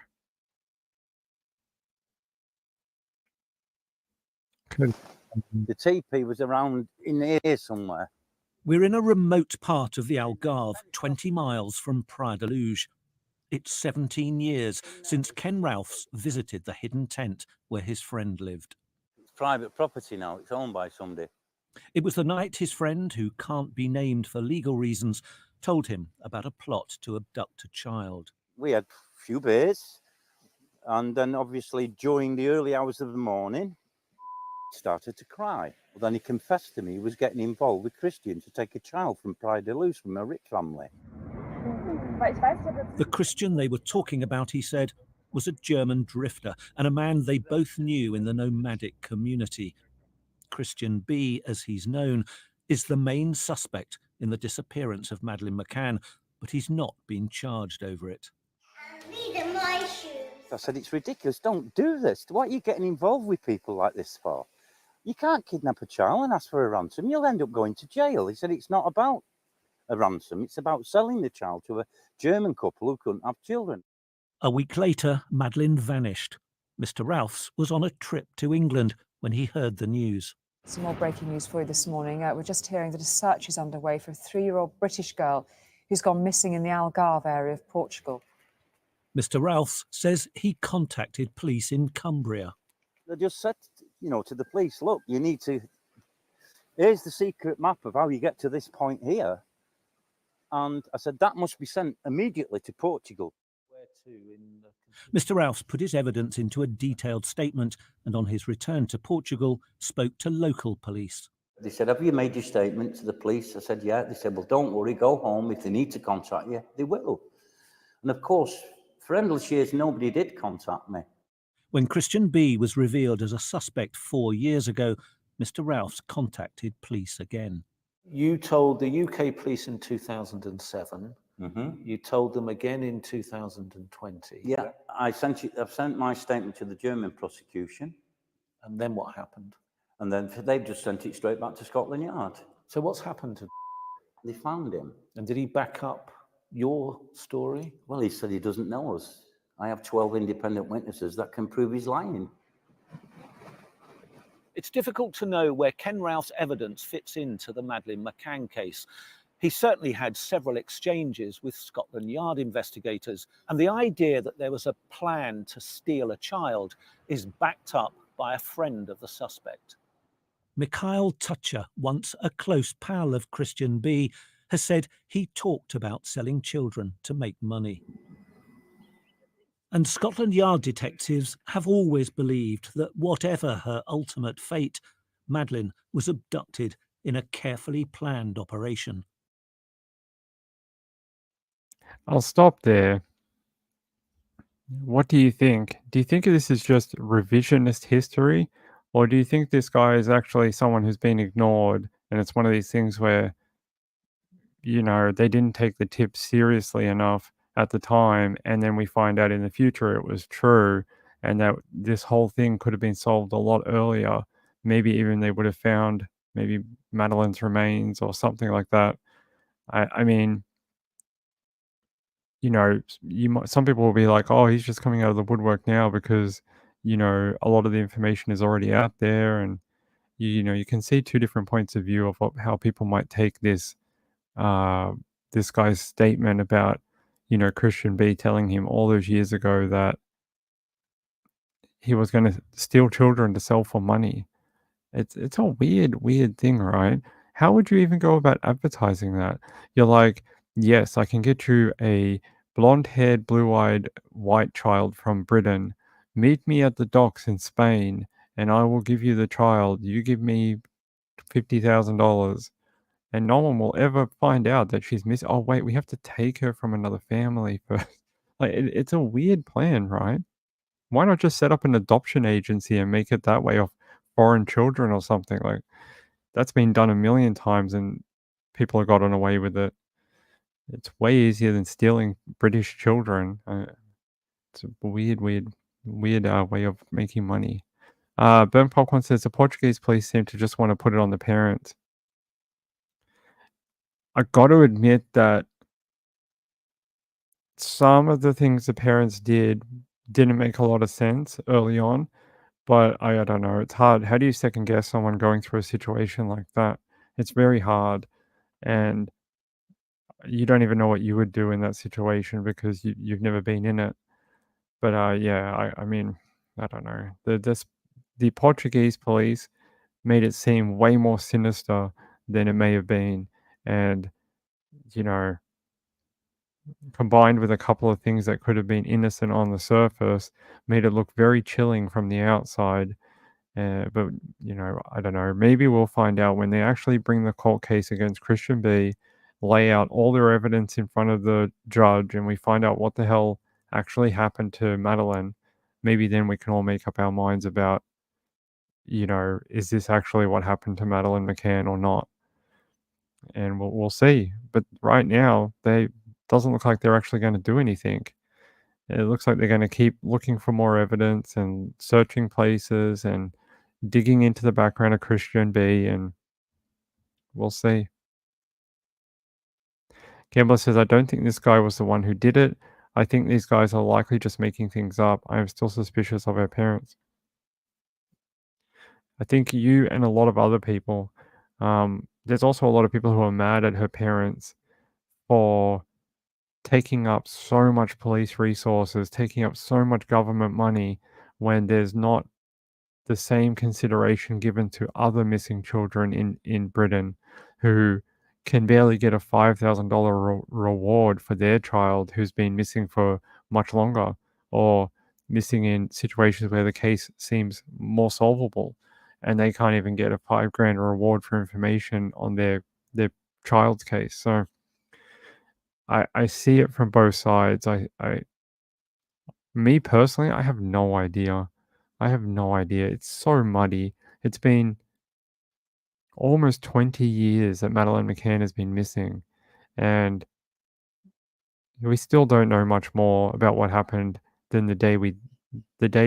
S18: The TP was around in here somewhere.
S19: We're in a remote part of the Algarve, 20 miles from Praia de Luge. It's 17 years since Ken Ralphs visited the hidden tent where his friend lived.
S18: It's private property now. It's owned by somebody.
S19: It was the night his friend, who can't be named for legal reasons, told him about a plot to abduct a child.
S18: We had a few beers, and then obviously during the early hours of the morning, started to cry. Well, then he confessed to me he was getting involved with Christian to take a child from Praia de Luge from a rich family.
S19: The Christian they were talking about, he said, was a German drifter and a man they both knew in the nomadic community. Christian B., as he's known, is the main suspect in the disappearance of Madeleine McCann, but he's not been charged over it.
S18: I said, it's ridiculous. Don't do this. What are you getting involved with people like this for? You can't kidnap a child and ask for a ransom. You'll end up going to jail. He said, it's not about a ransom. It's about selling the child to a German couple who couldn't have children.
S19: A week later, Madeleine vanished. Mr. Ralphs was on a trip to England when he heard the news.
S20: Some more breaking news for you this morning. We're just hearing that a search is underway for a 3-year-old British girl who's gone missing in the Algarve area of Portugal.
S19: Mr. Ralphs says he contacted police in Cumbria.
S18: They just said, to the police, look, you need to... Here's the secret map of how you get to this point here. And I said, that must be sent immediately to Portugal.
S19: Mr. Ralphs put his evidence into a detailed statement and on his return to Portugal spoke to local police.
S18: They said, have you made your statement to the police? I said, yeah. They said, well, don't worry, go home. If they need to contact you, they will. And of course, for endless years, nobody did contact me.
S19: When Christian B. was revealed as a suspect 4 years ago, Mr. Ralphs contacted police again.
S21: You told the UK police in 2007.
S18: Mm-hmm.
S21: You told them again in 2020.
S18: Yeah, I've sent my statement to the German prosecution.
S21: And then what happened?
S18: And then they've just sent it straight back to Scotland Yard.
S21: So what's happened to...
S18: They found him.
S21: And did he back up your story?
S18: Well, he said he doesn't know us. I have 12 independent witnesses that can prove he's lying.
S19: It's difficult to know where Ken Ralph's evidence fits into the Madeleine McCann case. He certainly had several exchanges with Scotland Yard investigators, and the idea that there was a plan to steal a child is backed up by a friend of the suspect. Mikhail Tucher, once a close pal of Christian B., has said he talked about selling children to make money.
S21: And Scotland Yard detectives have always believed that whatever her ultimate fate, Madeleine was abducted in a carefully planned operation.
S1: I'll stop there. What do you think? Do you think this is just revisionist history? Or do you think this guy is actually someone who's been ignored and it's one of these things where, they didn't take the tip seriously enough at the time, and then we find out in the future it was true, and that this whole thing could have been solved a lot earlier. Maybe even they would have found maybe Madeleine's remains or something like that. I mean, some people will be like, "Oh, he's just coming out of the woodwork now because, a lot of the information is already out there," and you can see two different points of view of how people might take uh, this guy's statement about, Christian B telling him all those years ago that he was going to steal children to sell for money. It's a weird thing, right? How would you even go about advertising that? You're like, yes, I can get you a blonde-haired, blue-eyed white child from Britain. Meet me at the docks in Spain, and I will give you the child. You give me $50,000, and no one will ever find out that she's missing. Oh wait, we have to take her from another family first. Like it's a weird plan, right? Why not just set up an adoption agency and make it that way of foreign children or something? Like that's been done a million times and people have gotten away with it. It's way easier than stealing British children. It's a weird way of making money. Burn Popcorn says the Portuguese police seem to just want to put it on the parents. I got to admit that some of the things the parents didn't make a lot of sense early on, but I don't know. It's hard. How do you second guess someone going through a situation like that? It's very hard, and you don't even know what you would do in that situation because you've never been in it. But yeah, I mean, I don't know. The Portuguese police made it seem way more sinister than it may have been, and you know, combined with a couple of things that could have been innocent on the surface, made it look very chilling from the outside. But I don't know. Maybe we'll find out when they actually bring the court case against Christian B, lay out all their evidence in front of the judge, and we find out what the hell actually happened to Madeleine. Maybe then we can all make up our minds about, is this actually what happened to Madeleine McCann or not? And we'll see. But right now, they doesn't look like they're actually going to do anything. It looks like they're going to keep looking for more evidence and searching places and digging into the background of Christian B, and we'll see. Gambler says, I don't think this guy was the one who did it. I think these guys are likely just making things up. I am still suspicious of our parents. I think you and a lot of other people, there's also a lot of people who are mad at her parents for taking up so much police resources, taking up so much government money when there's not the same consideration given to other missing children in Britain who can barely get a $5,000 reward for their child who's been missing for much longer, or missing in situations where the case seems more solvable, and they can't even get a $5,000 reward for information on their child's case. So I see it from both sides. Me personally, I have no idea. I have no idea. It's so muddy. It's been almost 20 years that Madeleine McCann has been missing, and we still don't know much more about what happened than the day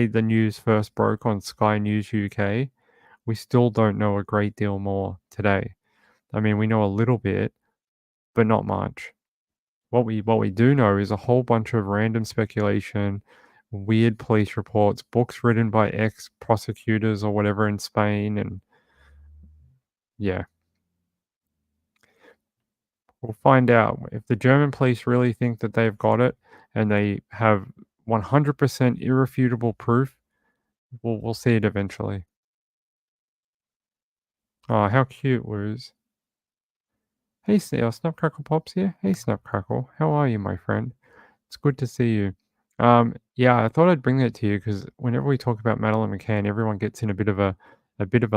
S1: the news first broke on Sky News UK. We still don't know a great deal more today. I mean, we know a little bit, but not much. What we do know is a whole bunch of random speculation, weird police reports, books written by ex-prosecutors or whatever in Spain, and yeah. We'll find out. If the German police really think that they've got it and they have 100% irrefutable proof, we'll see it eventually. Oh, how cute, Luz. Hey, Snapcrackle Pops here. Hey, Snapcrackle. How are you, my friend? It's good to see you. Yeah, I thought I'd bring that to you because whenever we talk about Madeleine McCann, everyone gets in a bit of a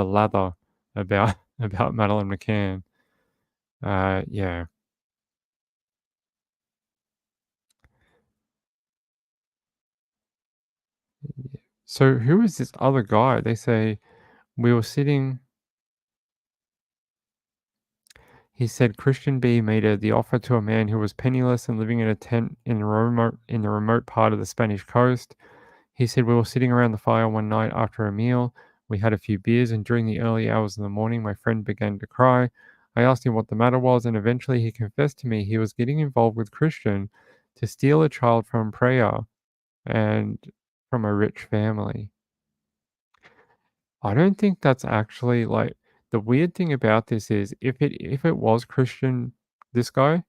S1: lather about about Madeleine McCann. Yeah. So who is this other guy? They say we were sitting. He said Christian B made the offer to a man who was penniless and living in a tent in the remote part of the Spanish coast. He said we were sitting around the fire one night after a meal. We had a few beers, and during the early hours of the morning, my friend began to cry. I asked him what the matter was, and eventually he confessed to me he was getting involved with Christian to steal a child from prayer and from a rich family. I don't think that's actually like the weird thing about this is if it was Christian, this guy,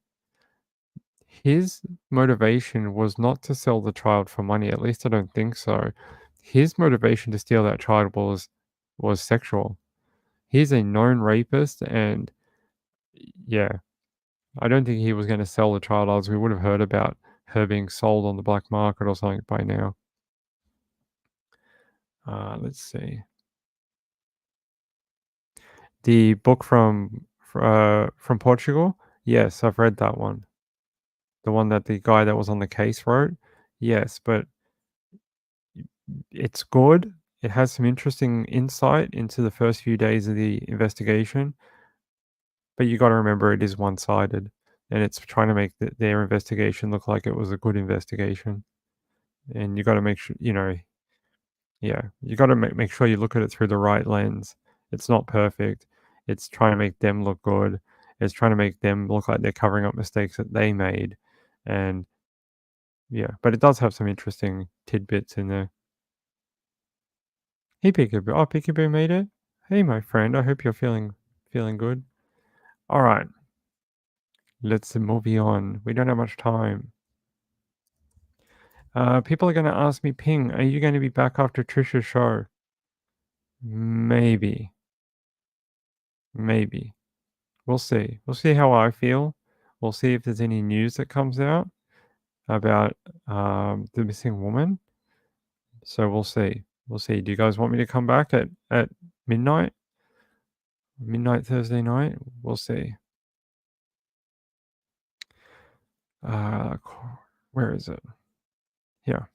S1: his motivation was not to sell the child for money. At least I don't think so. His motivation to steal that child was sexual. He's a known rapist, and yeah, I don't think he was going to sell the child. Else we would have heard about her being sold on the black market or something by now. Let's see. The book from Portugal. Yes, I've read that one. The one that the guy that was on the case wrote. Yes, but it's good. It has some interesting insight into the first few days of the investigation. But you got to remember it is one-sided, and it's trying to make their investigation look like it was a good investigation. And you got to make sure, yeah, you got to make sure you look at it through the right lens. It's not perfect. It's trying to make them look good. It's trying to make them look like they're covering up mistakes that they made. And yeah, but it does have some interesting tidbits in there. Hey, Peekaboo. Oh, Peekaboo made it. Hey, my friend. I hope you're feeling good. All right. Let's move on. We don't have much time. People are going to ask me, Ping, are you going to be back after Trisha's show? Maybe. Maybe. We'll see. We'll see how I feel. We'll see if there's any news that comes out about the missing woman. So we'll see. We'll see. Do you guys want me to come back at midnight? Midnight Thursday night? We'll see. Where is it? Here.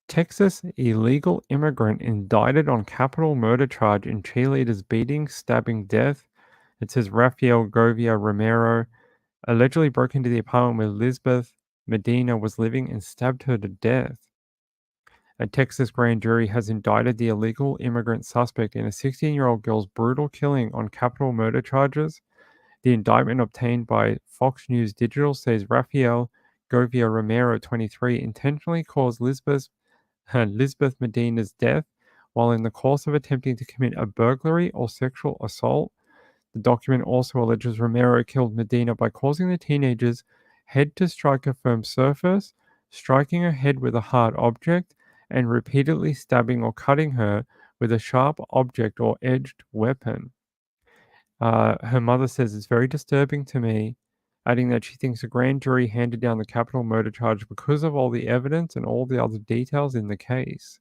S1: Texas illegal immigrant indicted on capital murder charge in cheerleader's beating, stabbing, death. It says Rafael Govia Romero allegedly broke into the apartment where Lisbeth Medina was living and stabbed her to death. A Texas grand jury has indicted the illegal immigrant suspect in a 16-year-old girl's brutal killing on capital murder charges. The indictment obtained by Fox News Digital says Rafael Govia Romero, 23, intentionally caused Lisbeth Medina's death while in the course of attempting to commit a burglary or sexual assault. The document also alleges Romero killed Medina by causing the teenager's head to strike a firm surface, striking her head with a hard object, and repeatedly stabbing or cutting her with a sharp object or edged weapon. Her mother says it's very disturbing to me, adding that she thinks a grand jury handed down the capital murder charge because of all the evidence and all the other details in the case.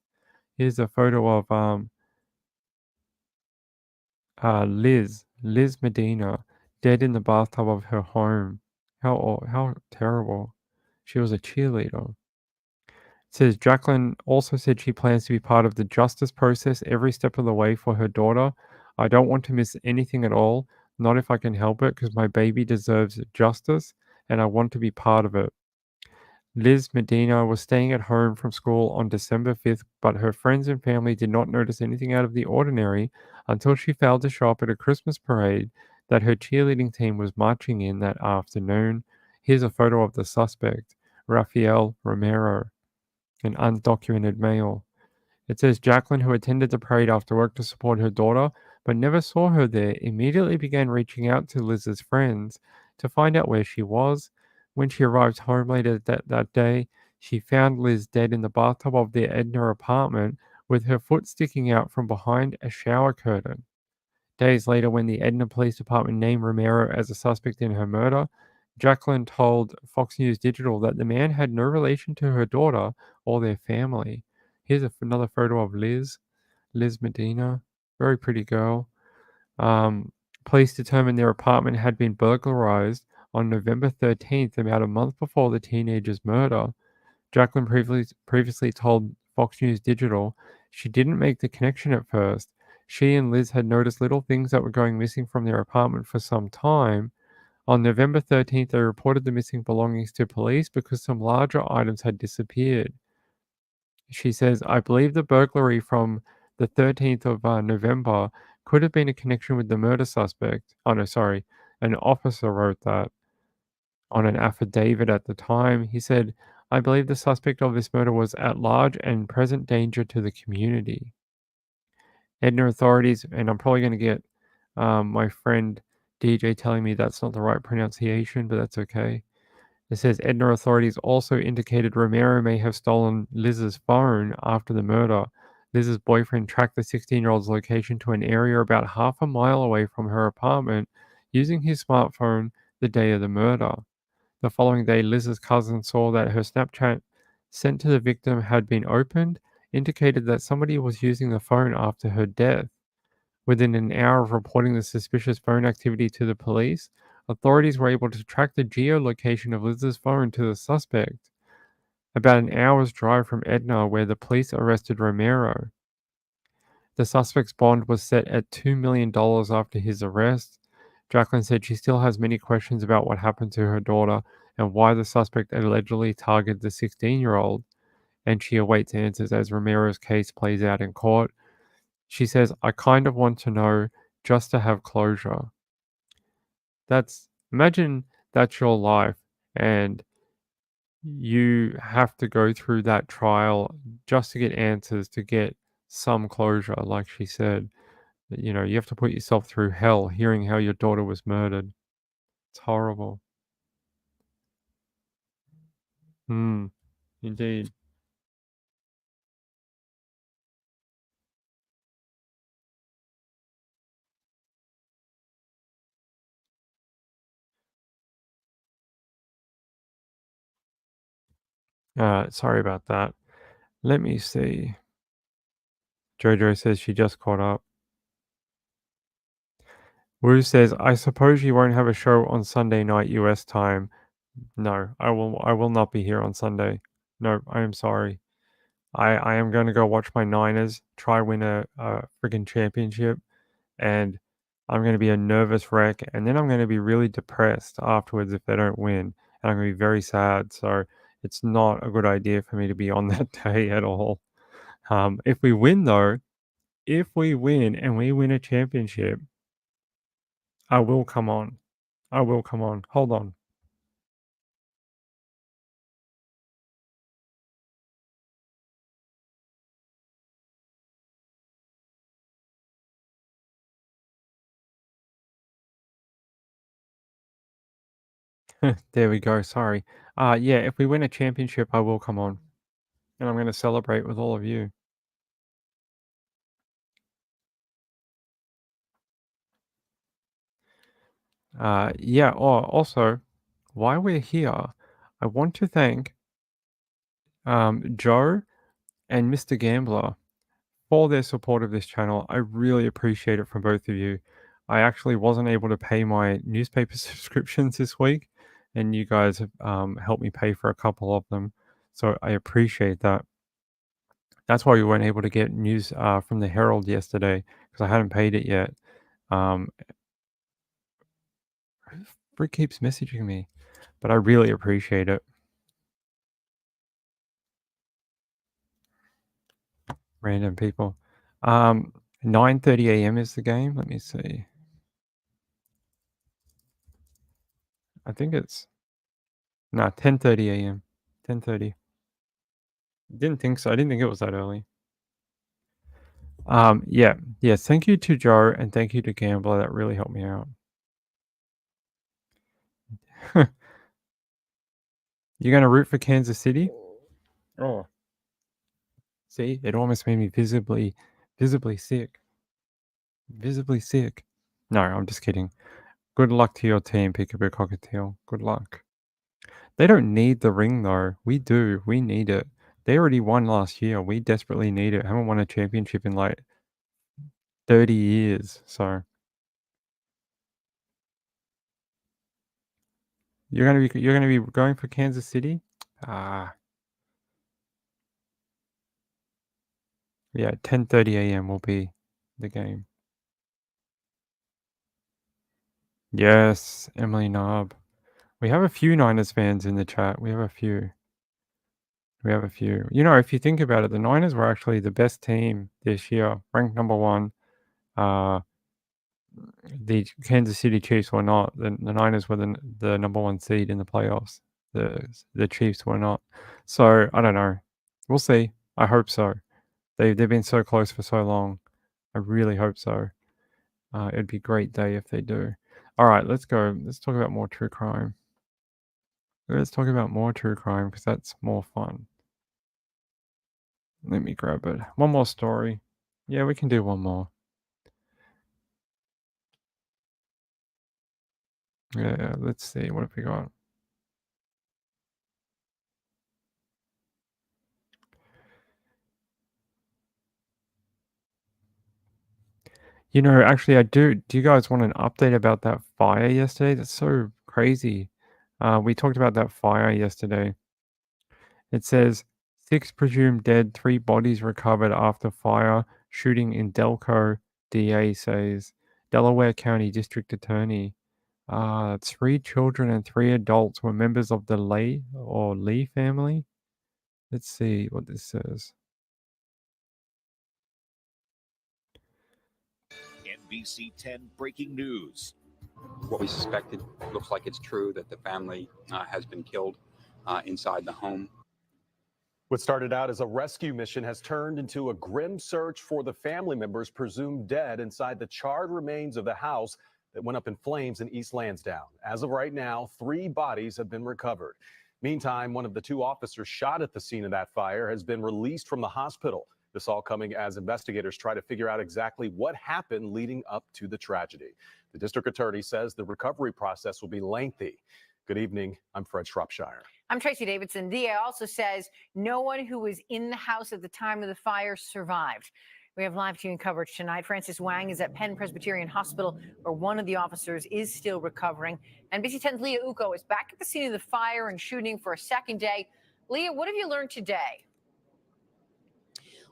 S1: Here's a photo of Liz Medina, dead in the bathtub of her home. How terrible. She was a cheerleader. It says Jacqueline also said she plans to be part of the justice process every step of the way for her daughter. I don't want to miss anything at all, not if I can help it, because my baby deserves justice and I want to be part of it. Liz Medina was staying at home from school on December 5th, but her friends and family did not notice anything out of the ordinary until she failed to show up at a Christmas parade that her cheerleading team was marching in that afternoon. Here's a photo of the suspect, Rafael Romero, an undocumented male. It says Jacqueline, who attended the parade after work to support her daughter, but never saw her there, immediately began reaching out to Liz's friends to find out where she was. When she arrived home later that day, she found Liz dead in the bathtub of their Edna apartment with her foot sticking out from behind a shower curtain. Days later, when the Edna Police Department named Romero as a suspect in her murder, Jacqueline told Fox News Digital that the man had no relation to her daughter or their family. Here's another photo of Liz Medina, very pretty girl. Police determined their apartment had been burglarized on November 13th, about a month before the teenager's murder. Jacqueline previously told Fox News Digital she didn't make the connection at first. She and Liz had noticed little things that were going missing from their apartment for some time. On November 13th, they reported the missing belongings to police because some larger items had disappeared. She says, I believe the burglary from the 13th of November could have been a connection with the murder suspect. Oh, no, sorry. An officer wrote that on an affidavit at the time. He said, I believe the suspect of this murder was at large and present danger to the community. Edna authorities, and I'm probably going to get my friend DJ telling me that's not the right pronunciation, but that's okay. It says Edna authorities also indicated Romero may have stolen Liz's phone after the murder. Liz's boyfriend tracked the 16-year-old's location to an area about half a mile away from her apartment using his smartphone the day of the murder. The following day, Liz's cousin saw that her Snapchat sent to the victim had been opened, indicated that somebody was using the phone after her death. Within an hour of reporting the suspicious phone activity to the police, authorities were able to track the geolocation of Liz's phone to the suspect. About an hour's drive from Edna, where the police arrested Romero. The suspect's bond was set at $2 million after his arrest. Jacqueline said she still has many questions about what happened to her daughter and why the suspect allegedly targeted the 16-year-old, and she awaits answers as Romero's case plays out in court. She says, I kind of want to know just to have closure. Imagine that's your life and you have to go through that trial just to get answers, to get some closure, like she said. You have to put yourself through hell hearing how your daughter was murdered. It's horrible. Indeed. Sorry about that. Let me see. Jojo says she just caught up. Wu says, I suppose you won't have a show on Sunday night US time. No, I will not be here on Sunday. No, I am sorry. I am going to go watch my Niners try win a friggin' championship, and I'm going to be a nervous wreck, and then I'm going to be really depressed afterwards if they don't win, and I'm going to be very sad. So it's not a good idea for me to be on that day at all. If we win, though, if we win and we win a championship, I will come on. I will come on. Hold on. There we go. Sorry. Yeah, if we win a championship, I will come on. And I'm going to celebrate with all of you. Yeah, also, while we're here, I want to thank Joe and Mr. Gambler for their support of this channel. I really appreciate it from both of you. I actually wasn't able to pay my newspaper subscriptions this week, and you guys have helped me pay for a couple of them. So I appreciate that. That's why we weren't able to get news from the Herald yesterday, because I hadn't paid it yet. Brick keeps messaging me, but I really appreciate it. Random people. 9:30 a.m. is the game. Let me see. I think it's 10:30 a.m. 10:30. Didn't think so. I didn't think it was that early. Yeah. Thank you to Joe and thank you to Gambler. That really helped me out. You're gonna root for Kansas City? Oh. See, it almost made me visibly sick. Visibly sick. No, I'm just kidding. Good luck to your team, Peekaboo Cockatiel. Good luck. They don't need the ring, though. We do. We need it. They already won last year. We desperately need it. Haven't won a championship in like 30 years. So you're gonna be going for Kansas City? Ah. Yeah, 10:30 a.m. will be the game. Yes, Emily Narb. We have a few Niners fans in the chat. We have a few. You know, if you think about it, the Niners were actually the best team this year, ranked number 1. The Kansas City Chiefs were not. The Niners were the number 1 seed in the playoffs. The Chiefs were not. So I don't know. We'll see. I hope so. They've been so close for so long. I really hope so. It'd be a great day if they do. All right, let's go. Let's talk about more true crime. Let's talk about more true crime because that's more fun. Let me grab it. One more story. Yeah, we can do one more. Yeah, let's see. What have we got? You know, actually, I do. Do you guys want an update about that fire yesterday? That's so crazy. We talked about that fire yesterday. It says 6 presumed dead, 3 bodies recovered after fire shooting in Delco. DA says Delaware County District Attorney. 3 children and 3 adults were members of the Lee family. Let's see what this says.
S4: NBC 10 breaking news.
S22: What we suspected looks like it's true that the family has been killed inside the home.
S23: What started out as a rescue mission has turned into a grim search for the family members presumed dead inside the charred remains of the house that went up in flames in East Lansdowne. As of right now, 3 bodies have been recovered. Meantime, one of the 2 officers shot at the scene of that fire has been released from the hospital. This all coming as investigators try to figure out exactly what happened leading up to the tragedy. The district attorney says the recovery process will be lengthy. Good evening. I'm Fred Shropshire.
S24: I'm Tracy Davidson. DA also says no one who was in the house at the time of the fire survived. We have live TV coverage tonight. Francis Wang is at Penn Presbyterian Hospital, where one of the officers is still recovering. NBC 10's Leah Uko is back at the scene of the fire and shooting for a second day. Leah, what have you learned today?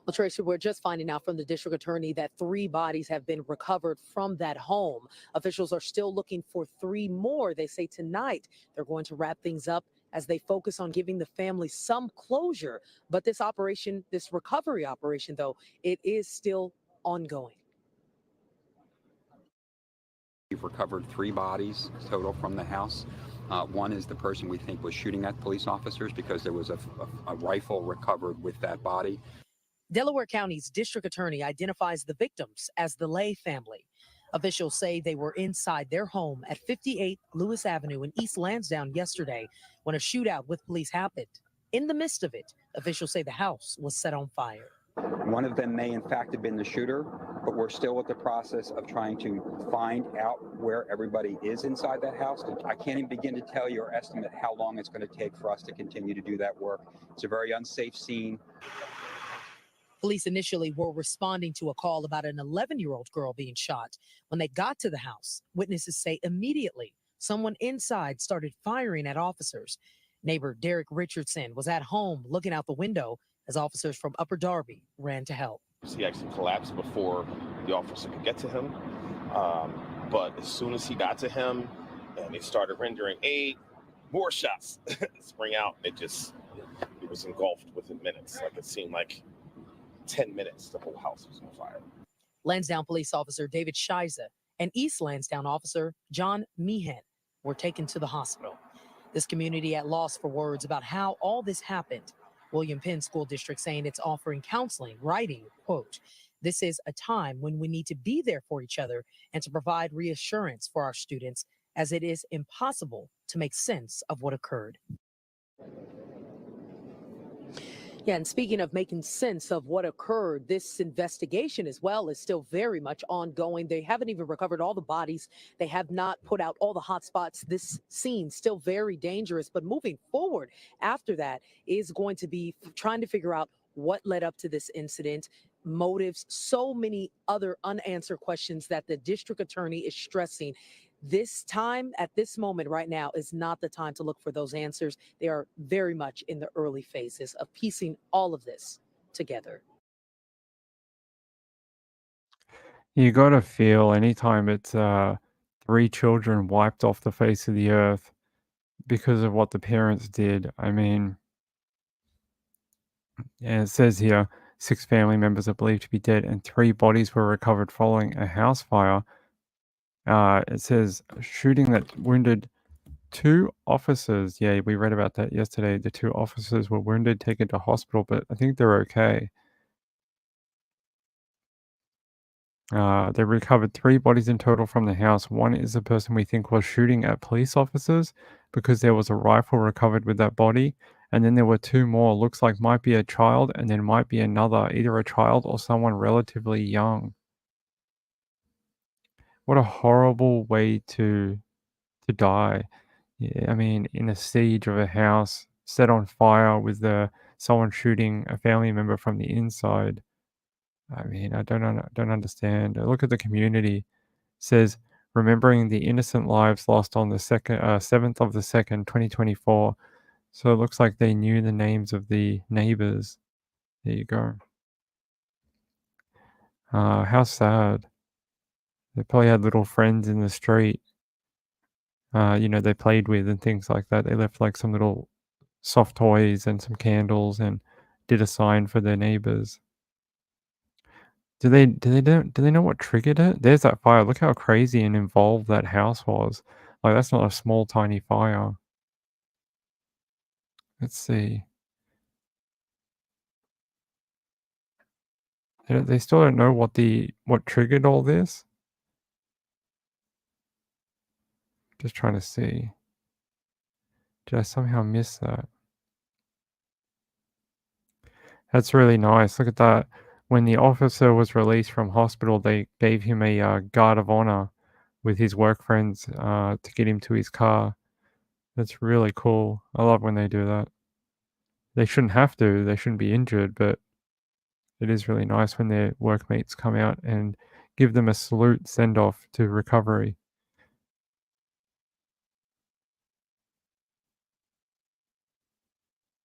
S5: Well, Tracy, we're just finding out from the district attorney that 3 bodies have been recovered from that home. Officials are still looking for 3 more. They say tonight they're going to wrap things up as they focus on giving the family some closure. But this operation, this recovery operation, though, it is still ongoing.
S22: We've recovered 3 bodies total from the house. One is the person we think was shooting at police officers because there was a rifle recovered with that body.
S5: Delaware County's district attorney identifies the victims as the Lay family. Officials say they were inside their home at 58 Lewis Avenue in East Lansdowne yesterday when a shootout with police happened. In the midst of it, officials say the house was set on fire.
S22: One of them may in fact have been the shooter, but we're still at the process of trying to find out where everybody is inside that house. I can't even begin to tell you or estimate how long it's going to take for us to continue to do that work. It's a very unsafe scene.
S5: Police initially were responding to a call about an 11-year-old girl being shot. When they got to the house, witnesses say immediately someone inside started firing at officers. Neighbor Derek Richardson was at home looking out the window as officers from Upper Darby ran to help.
S25: He actually collapsed before the officer could get to him. But as soon as he got to him and they started rendering aid, more shots spring out. It was engulfed within minutes. Like it seemed like 10 minutes, the whole house was on fire.
S5: Lansdowne police officer David Shiza and East Lansdowne officer John Meehan were taken to the hospital. This community at loss for words about how all this happened. William Penn School District saying it's offering counseling, writing, quote, "This is a time when we need to be there for each other and to provide reassurance for our students, as it is impossible to make sense of what occurred."
S2: Yeah, and speaking of making sense of what occurred, this investigation as well is still very much ongoing. They haven't even recovered all the bodies. They have not put out all the hot spots. This scene still very dangerous. But moving forward after that is going to be trying to figure out what led up to this incident, motives, so many other unanswered questions that the district attorney is stressing. This time, at this moment right now, is not the time to look for those answers. They are very much in the early phases of piecing all of this together.
S1: You gotta feel anytime it's 3 children wiped off the face of the earth because of what the parents did. I mean, yeah, it says here 6 family members are believed to be dead and 3 bodies were recovered following a house fire. It says shooting that wounded 2 officers. Yeah, we read about that yesterday. The 2 officers were wounded, taken to hospital, but I think they're okay. They recovered 3 bodies in total from the house. One is the person we think was shooting at police officers because there was a rifle recovered with that body. And then there were 2 more. Looks like might be a child and then might be another, either a child or someone relatively young. What a horrible way to die. Yeah, I mean, in a siege of a house set on fire with someone shooting a family member from the inside. I mean, I don't understand. Look at the community. It says remembering the innocent lives lost on the 7th of the 2nd, 2024. So it looks like they knew the names of the neighbors. There you go. How sad. They probably had little friends in the street, they played with and things like that. They left like some little soft toys and some candles and did a sign for their neighbors. Do they know what triggered it? There's that fire. Look how crazy and involved that house was. Like, that's not a small, tiny fire. Let's see. They still don't know what triggered all this. Just trying to see. Did I somehow miss that? That's really nice. Look at that. When the officer was released from hospital, they gave him a guard of honor with his work friends to get him to his car. That's really cool. I love when they do that. They shouldn't have to. They shouldn't be injured, but it is really nice when their workmates come out and give them a salute send-off to recovery.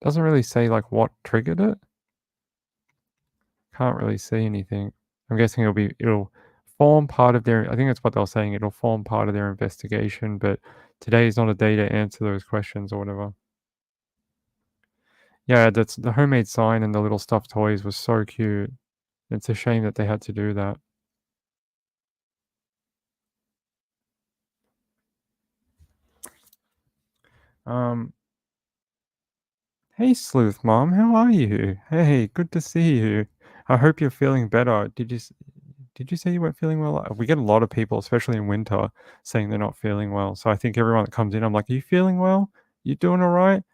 S1: Doesn't really say like what triggered it. Can't really see anything. I'm guessing it'll form part of their, I think that's what they were saying, it'll form part of their investigation, but today is not a day to answer those questions or whatever. Yeah, that's the homemade sign and the little stuffed toys was so cute. It's a shame that they had to do that. Hey Sleuth Mom, how are you? Hey, good to see you. I hope you're feeling better. Did you say you weren't feeling well? We get a lot of people, especially in winter, saying they're not feeling well. So I think everyone that comes in, I'm like, are you feeling well? You doing all right?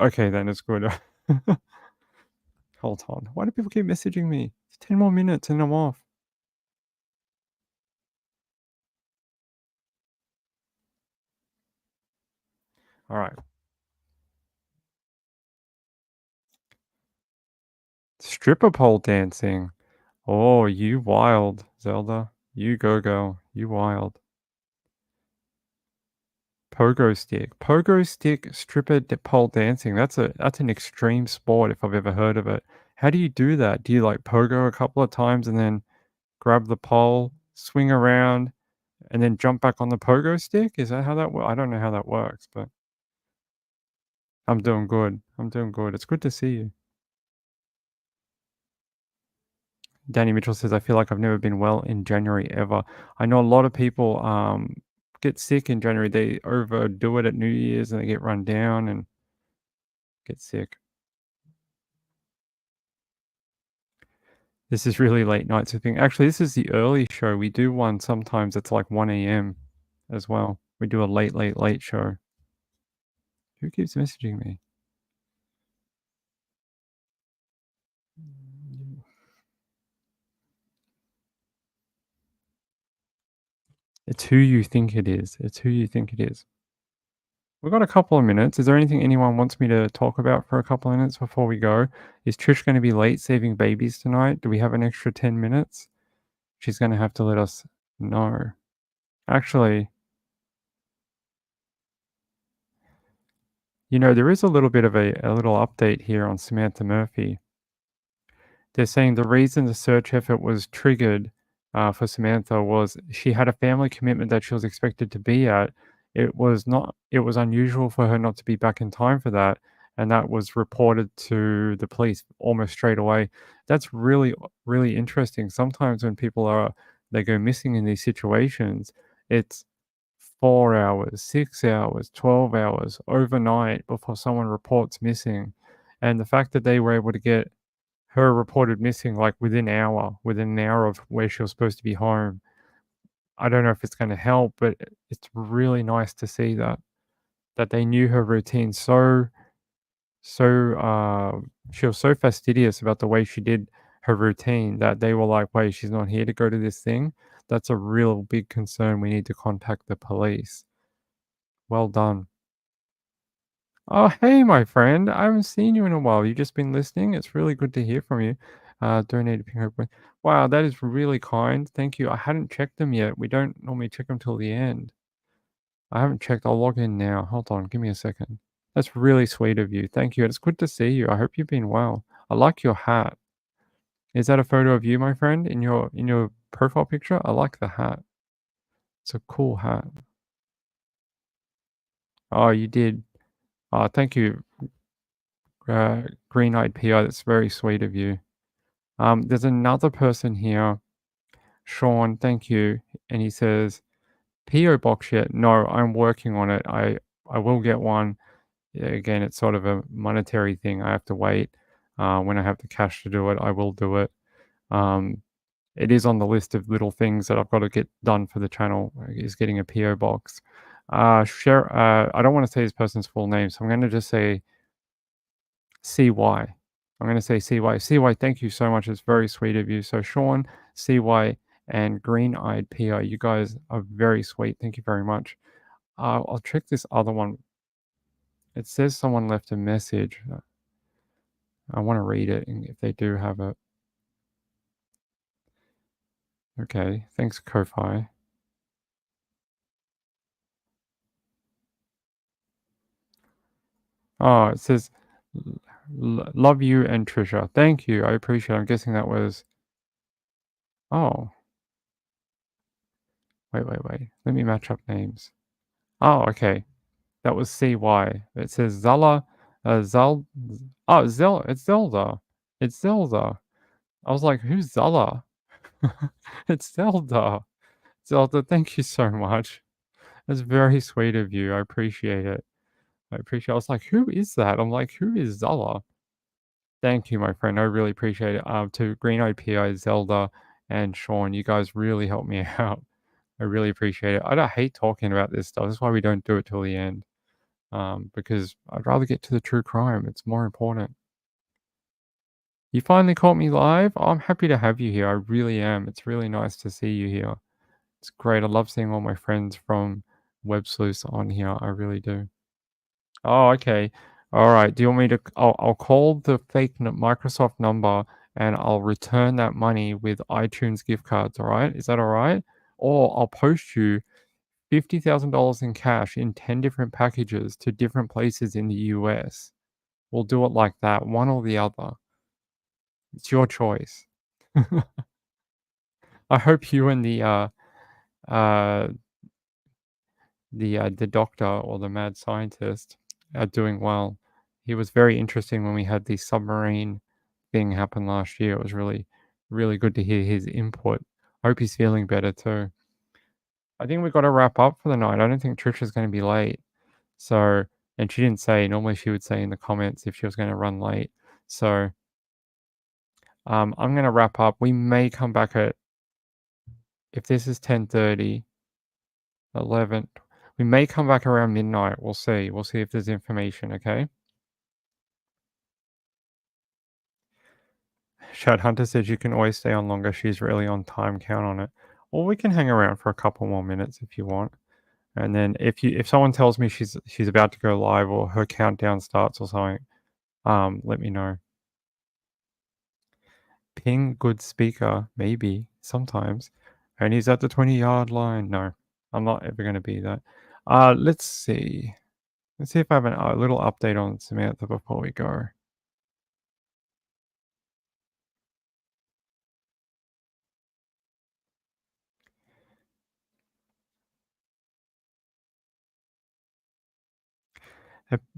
S1: Okay, then it's good. Hold on. Why do people keep messaging me? It's 10 more minutes and I'm off. All right. Stripper pole dancing. Oh, you wild, Zelda. You go, girl. You wild. Pogo stick stripper pole dancing. That's an extreme sport if I've ever heard of it. How do you do that? Do you like pogo a couple of times and then grab the pole, swing around, and then jump back on the pogo stick? Is that how that works? I don't know how that works, but I'm doing good. I'm doing good. It's good to see you. Danny Mitchell says, I feel like I've never been well in January ever. I know a lot of people get sick in January. They overdo it at New Year's and they get run down and get sick. This is really late night thing. Actually, this is the early show. We do one sometimes. It's like 1 a.m. as well. We do a late show. Who keeps messaging me? It's who you think it is. It's who you think it is. We've got a couple of minutes. Is there anything anyone wants me to talk about for a couple of minutes before we go? Is Trish going to be late saving babies tonight? Do we have an extra 10 minutes? She's going to have to let us know. Actually, you know, there is a little bit of a little update here on Samantha Murphy. They're saying the reason the search effort was triggered for Samantha was she had a family commitment that she was expected to be at. It was unusual for her not to be back in time for that, and that was reported to the police almost straight away. That's really, really interesting. Sometimes when they go missing in these situations, it's 4 hours, 6 hours, 12 hours, overnight before someone reports missing. And the fact that they were able to get her reported missing like within an hour of where she was supposed to be home. I don't know if it's going to help, but it's really nice to see that they knew her routine so she was so fastidious about the way she did her routine that they were like, wait, she's not here to go to this thing. That's a real big concern. We need to contact the police. Well done. Oh, hey, my friend. I haven't seen you in a while. You've just been listening. It's really good to hear from you. Donated ping open. Wow, that is really kind. Thank you. I hadn't checked them yet. We don't normally check them till the end. I haven't checked. I'll log in now. Hold on. Give me a second. That's really sweet of you. Thank you. It's good to see you. I hope you've been well. I like your hat. Is that a photo of you, my friend, in your profile picture? I like the hat. It's a cool hat. Oh, you did. Thank you, Green-Eyed PI. That's very sweet of you. There's another person here, Sean. Thank you. And he says, PO box yet? No, I'm working on it. I will get one. Yeah, again, it's sort of a monetary thing. I have to wait. When I have the cash to do it, I will do it. It is on the list of little things that I've got to get done for the channel, is getting a PO box. I don't want to say this person's full name, so I'm going to just say CY. I'm going to say CY. CY, thank you so much. It's very sweet of you. So Sean, CY, and Green-Eyed PI, you guys are very sweet. Thank you very much. I'll check this other one. It says someone left a message. I want to read it if they do have it. Okay, thanks, Ko-Fi. Oh, it says, love you and Trisha. Thank you. I appreciate it. I'm guessing that was... Oh. Wait. Let me match up names. Oh, okay. That was CY. It says Zala, Zal... Oh, it's Zelda. It's Zelda. I was like, who's Zala? It's Zelda. Zelda, thank you so much. That's very sweet of you. I appreciate it. I was like, who is that? I'm like, who is Zala? Thank you, my friend. I really appreciate it. To Green-Eyed PI, Zelda, and Sean, you guys really helped me out. I really appreciate it. I don't hate talking about this stuff. That's why we don't do it till the end. Because I'd rather get to the true crime. It's more important. You finally caught me live. I'm happy to have you here. I really am. It's really nice to see you here. It's great. I love seeing all my friends from Web Sleuths on here. I really do. Oh, okay. All right. Do you want me to? I'll call the fake Microsoft number and I'll return that money with iTunes gift cards. All right. Is that all right? Or I'll post you $50,000 in cash in 10 different packages to different places in the US. We'll do it like that, one or the other. It's your choice. I hope you and the doctor or the mad scientist are doing well. He was very interesting when we had the submarine thing happen last year. It was really, really good to hear his input. I hope he's feeling better too. I think we've got to wrap up for the night. I don't think Trisha's going to be late. So, and she didn't say, normally she would say in the comments if she was going to run late. So, I'm going to wrap up. We may come back at, if this is 10:30, 11, we may come back around midnight. We'll see. We'll see if there's information, okay? Shad Hunter says you can always stay on longer. She's really on time. Count on it. Or we can hang around for a couple more minutes if you want. And then if someone tells me she's about to go live or her countdown starts or something, let me know. Ping good speaker, maybe sometimes. And he's at the 20-yard line. No, I'm not ever going to be that. Let's see. Let's see if I have a little update on Samantha before we go.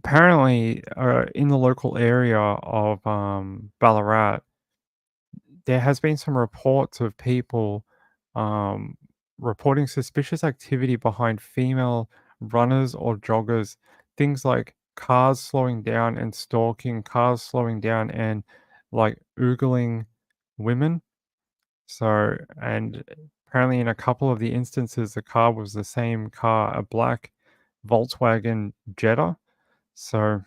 S1: Apparently, in the local area of Ballarat, there has been some reports of people reporting suspicious activity behind female runners or joggers. Things like cars slowing down and stalking, cars slowing down and like oogling women. So, and apparently in a couple of the instances, the car was the same car, a black Volkswagen Jetta. So,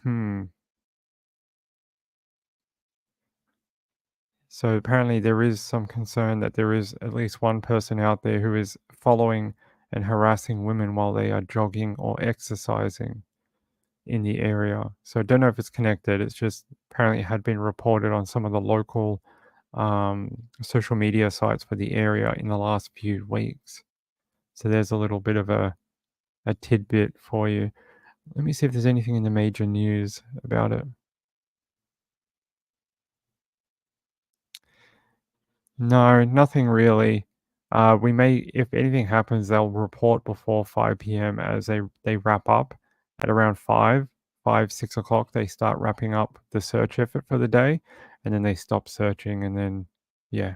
S1: So apparently there is some concern that there is at least one person out there who is following and harassing women while they are jogging or exercising in the area. So I don't know if it's connected. It's just apparently it had been reported on some of the local social media sites for the area in the last few weeks. So there's a little bit of a tidbit for you. Let me see if there's anything in the major news about it. No, nothing really. We may, if anything happens, they'll report before 5 p.m. as they wrap up at around 6 o'clock. They start wrapping up the search effort for the day, and then they stop searching, and then, yeah.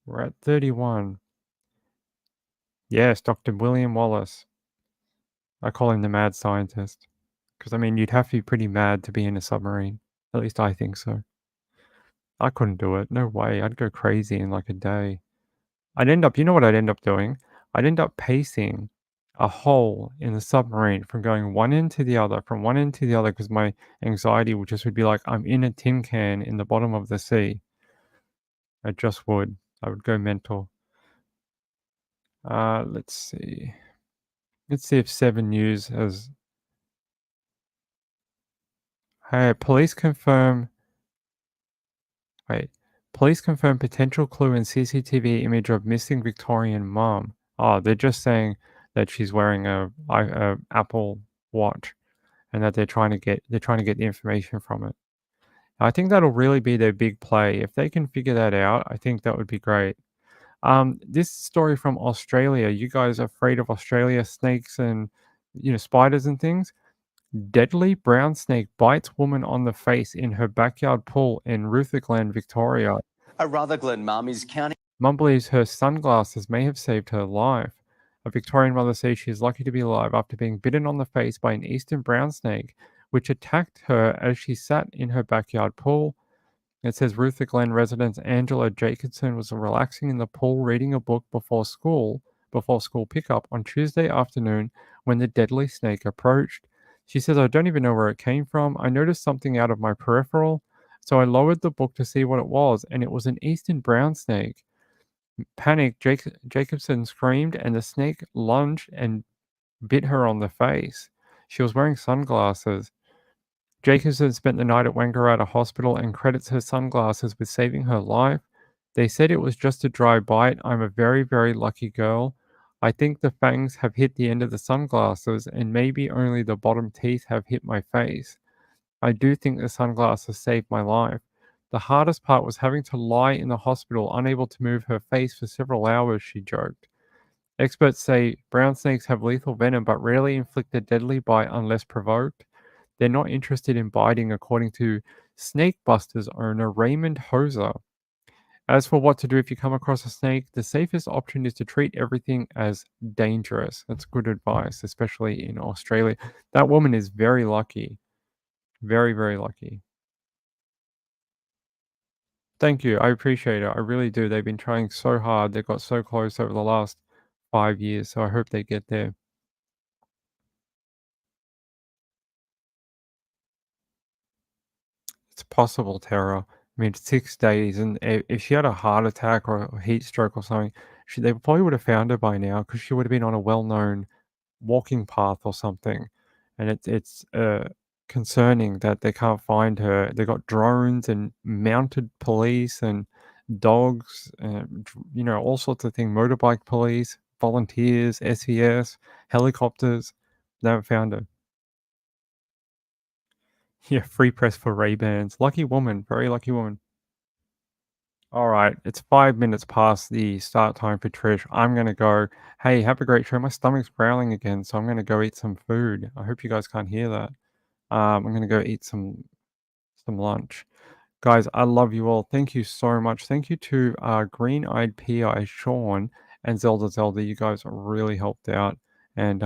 S1: We're at 31. Yes, Dr. William Wallace. I call him the mad scientist. Because, I mean, you'd have to be pretty mad to be in a submarine. At least I think so. I couldn't do it. No way. I'd go crazy in like a day. You know what I'd end up doing? I'd end up pacing a hole in the submarine from going one end to the other, because my anxiety would be like, I'm in a tin can in the bottom of the sea. I just would. I would go mental. Let's see. Let's see if 7 News has... Hey, police confirm... Wait. Police confirm potential clue in CCTV image of missing Victorian mom. Oh, they're just saying that she's wearing a Apple Watch, and that they're trying to get the information from it. I think that'll really be their big play. If they can figure that out, I think that would be great. This story from Australia. You guys are afraid of Australia, snakes and spiders and things? Deadly brown snake bites woman on the face in her backyard pool in Rutherglen, Victoria.
S6: A Rutherglen mum is counting.
S1: Mum believes her sunglasses may have saved her life. A Victorian mother says she is lucky to be alive after being bitten on the face by an eastern brown snake, which attacked her as she sat in her backyard pool. It says Rutherglen resident Angela Jacobson was relaxing in the pool reading a book before school pickup on Tuesday afternoon when the deadly snake approached. She says, I don't even know where it came from. I noticed something out of my peripheral, so I lowered the book to see what it was, and it was an eastern brown snake. Panicked, Jacobson screamed, and the snake lunged and bit her on the face. She was wearing sunglasses. Jacobson spent the night at Wangaratta Hospital and credits her sunglasses with saving her life. They said it was just a dry bite. I'm a very, very lucky girl. I think the fangs have hit the end of the sunglasses and maybe only the bottom teeth have hit my face. I do think the sunglasses saved my life. The hardest part was having to lie in the hospital, unable to move her face for several hours, she joked. Experts say brown snakes have lethal venom but rarely inflict a deadly bite unless provoked. They're not interested in biting, according to Snakebusters owner Raymond Hoser. As for what to do if you come across a snake, the safest option is to treat everything as dangerous. That's good advice, especially in Australia. That woman is very lucky. Very, very lucky. Thank you. I appreciate it. I really do. They've been trying so hard. They got so close over the last 5 years, so I hope they get there. It's it's possible, Tara. I mean, 6 days, and if she had a heart attack or a heat stroke or something, they probably would have found her by now because she would have been on a well-known walking path or something. And it's concerning that they can't find her. They got drones and mounted police and dogs, and all sorts of things. Motorbike police, volunteers, SES, helicopters. They haven't found her. Yeah, free press for Ray-Bans. Lucky woman, very lucky woman. All right, it's 5 minutes past the start time for Trish. I'm going to go. Hey, have a great show. My stomach's growling again, so I'm going to go eat some food. I hope you guys can't hear that. I'm going to go eat some lunch. Guys, I love you all. Thank you so much. Thank you to Green-Eyed P.I. Sean and Zelda. You guys really helped out. And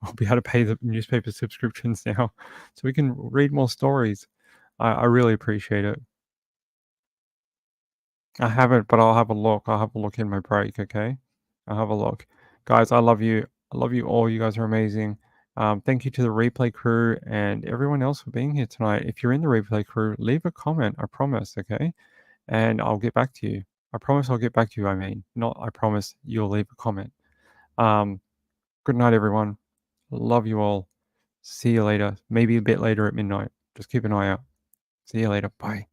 S1: I'll be able to pay the newspaper subscriptions now so we can read more stories. I really appreciate it. I haven't, but I'll have a look. I'll have a look in my break, okay? I'll have a look. Guys, I love you. I love you all. You guys are amazing. Thank you to the replay crew and everyone else for being here tonight. If you're in the replay crew, leave a comment. I promise, okay? And I'll get back to you. I promise I'll get back to you, I mean. Not I promise you'll leave a comment. Good night, everyone. Love you all. See you later. Maybe a bit later at midnight. Just keep an eye out. See you later. Bye.